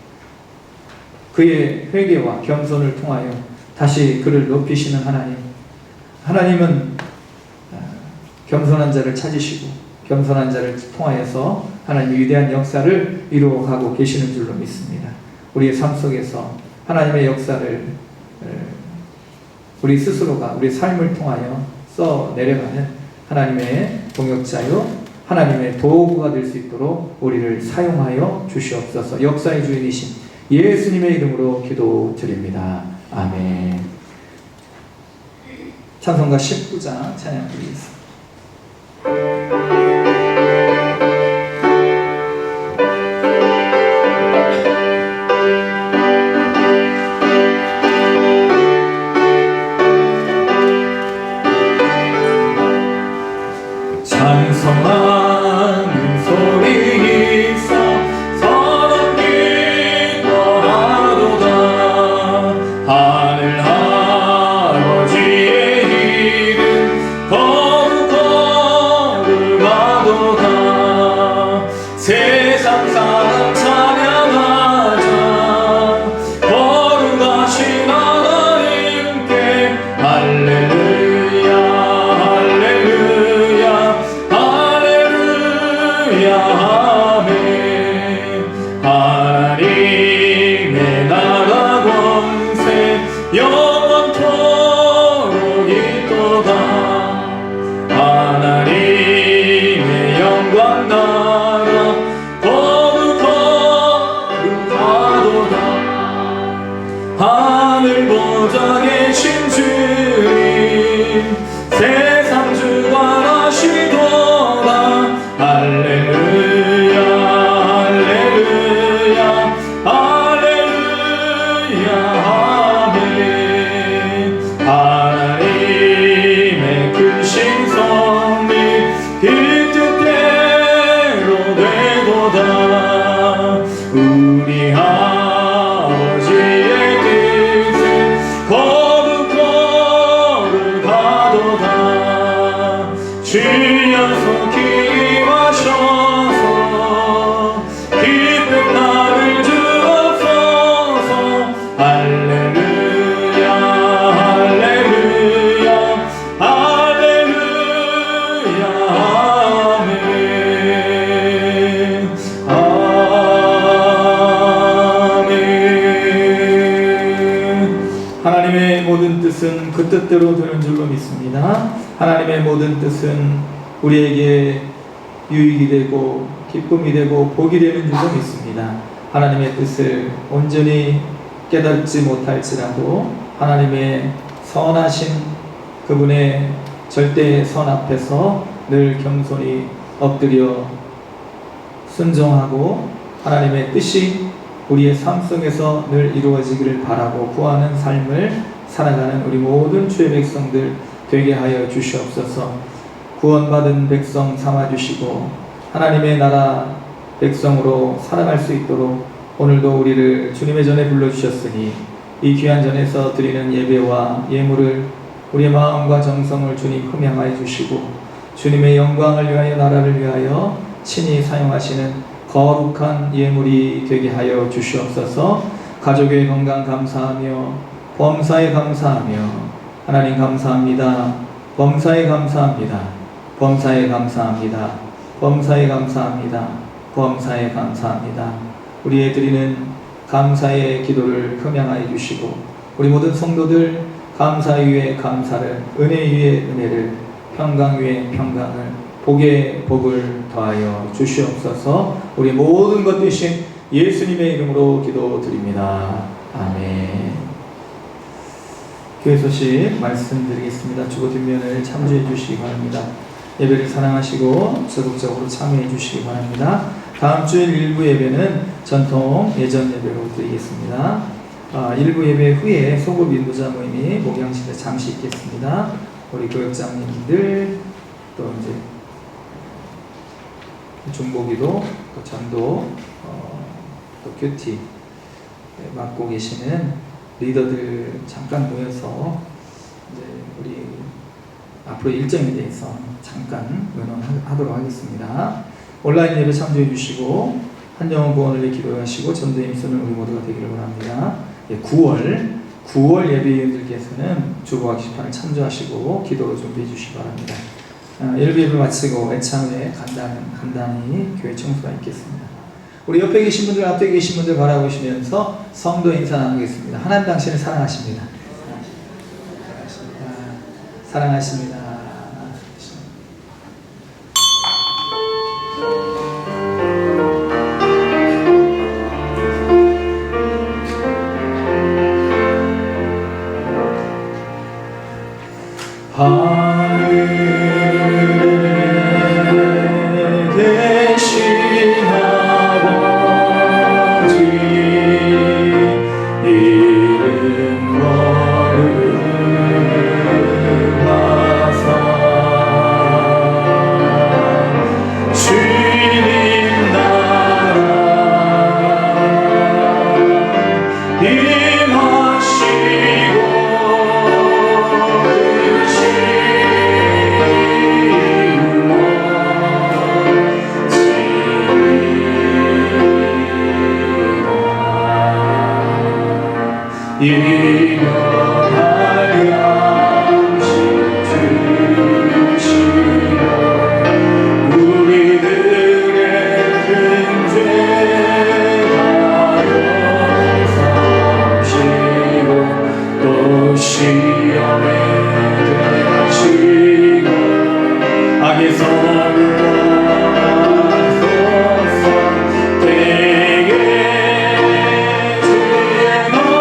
그의 회개와 겸손을 통하여 다시 그를 높이시는 하나님. 하나님은 겸손한 자를 찾으시고 겸손한 자를 통하여서 하나님의 위대한 역사를 이루어가고 계시는 줄로 믿습니다. 우리의 삶 속에서 하나님의 역사를 우리 스스로가 우리 삶을 통하여 써 내려가는 하나님의 동역자요 하나님의 도구가 될 수 있도록 우리를 사용하여 주시옵소서. 역사의 주인이신 예수님의 이름으로 기도드립니다. 아멘. 찬송가 19장 찬양 드리겠습니다. 찬송하는 소리 있어 서럽게 떠나도다. 하늘 아버지의 이름 거룩하시도다. 세상 사람 찬양하자. 거룩하신 하나님께 할렐루야 할렐루야 할렐루야 아멘. 하나님의 나라 권세 영원토록 있도다. 하나님의 영광 나라 거룩하도다. 하늘 보좌 계신 주님 세상 주관하시도다. 할렐루야 할렐루야 할렐루야 아멘. 하나님의 크신 섭리 그 뜻대로 되도다. 우리 아버지의 뜻은 거룩하도다. 주여 속히 임하셔서 기쁜 날을 주옵소서. 할렐루야 할렐루야 할렐루야 아멘 아멘. 하나님의 모든 뜻은 그 뜻대로 되는 줄로 믿습니다. 하나님의 모든 뜻은 우리에게 유익이 되고 기쁨이 되고 복이 되는 줄로 믿습니다. 하나님의 뜻을 온전히 깨닫지 못할지라도 하나님의 선하신 그분의 절대의 선 앞에서 늘 겸손히 엎드려 순종하고 하나님의 뜻이 우리의 삶 속에서 늘 이루어지기를 바라고 구하는 삶을 살아가는 우리 모든 주의 백성들 되게 하여 주시옵소서. 구원받은 백성 삼아주시고 하나님의 나라 백성으로 살아갈 수 있도록 오늘도 우리를 주님의 전에 불러주셨으니 이 귀한 전에서 드리는 예배와 예물을 우리의 마음과 정성을 주님 흠양하여 주시고 주님의 영광을 위하여 나라를 위하여 친히 사용하시는 거룩한 예물이 되게 하여 주시옵소서. 가족의 건강 감사하며 범사에 감사하며 하나님 감사합니다. 범사에 감사합니다. 범사에 감사합니다. 범사에 감사합니다. 범사에 감사합니다. 우리의 드리는 감사의 기도를 흠양하여 주시고 우리 모든 성도들 감사 위에 감사를, 은혜 위에 은혜를, 평강 위에 평강을, 복에 복을 더하여 주시옵소서. 우리 모든 것 되신 예수님의 이름으로 기도드립니다. 아멘. 교회 소식 말씀드리겠습니다. 주보 뒷면을 참조해 주시기 바랍니다. 예배를 사랑하시고 적극적으로 참여해 주시기 바랍니다. 다음 주일 일부 예배는 전통 예전 예배로 드리겠습니다. 일부 예배 후에 소급 인도자 모임이 목양실에 잠시 있겠습니다. 우리 교역장님들 또 이제 중보기도 또 전도 또 큐티 맡고 계시는 리더들 잠깐 모여서 이제 우리 앞으로 일정에 대해서 잠깐 의논하도록 하겠습니다. 온라인 예배 참조해 주시고 한영원 구원을 위해 기도하시고 전도에 힘쓰는 우리 모두가 되기를 바랍니다. 9월 예배위원들께서는 주보와 게시판을 참조하시고 기도로 준비해 주시기 바랍니다. 일부 예배 마치고 애창 후에 간단히 교회 청소가 있겠습니다. 우리 옆에 계신 분들, 앞에 계신 분들 바라보시면서 성도 인사 나누겠습니다. 하나님 당신을 사랑하십니다. 사랑하십니다. 하늘에 계신 아버지 이름 거룩하사 이명할 양식 주시고 우리들의 큰 죄 가로삼시고 또 시험에 드시고 악에서 구원하소서. 되게 주의 나라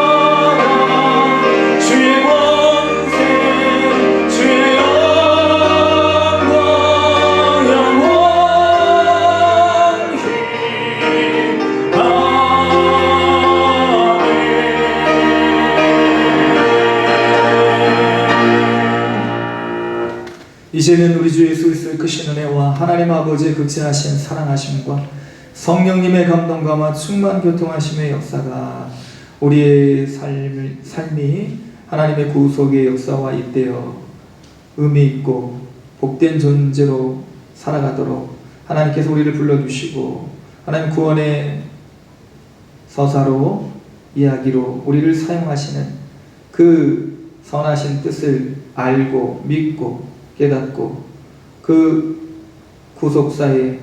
주의 권세 주의 영광 영원히 이제는 우리 주 예수 그리스도의 크신 은혜와 하나님 아버지의 극진하신 사랑하심과 성령님의 감동감화 충만 교통하심의 역사가 우리의 삶이 하나님의 구속의 역사와 잇대어 의미 있고 복된 존재로 살아가도록 하나님께서 우리를 불러주시고 하나님 구원의 서사로 이야기로 우리를 사용하시는 그 선하신 뜻을 알고 믿고 깨닫고 그 구속사의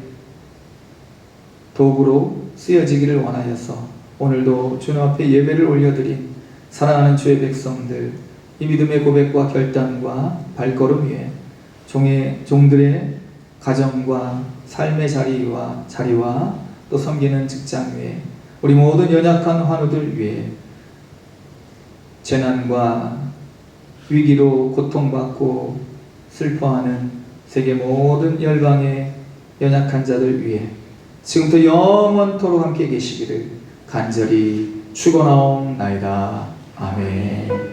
도구로 쓰여지기를 원하여서 오늘도 주님 앞에 예배를 올려드린 사랑하는 주의 백성들, 이 믿음의 고백과 결단과 발걸음 위에 종들의 가정과 삶의 자리와 또 섬기는 직장 위에 우리 모든 연약한 환우들 위에 재난과 위기로 고통받고 슬퍼하는 세계 모든 열방의 연약한 자들 위해 지금부터 영원토록 함께 계시기를 간절히 축원하옵나이다. 아멘.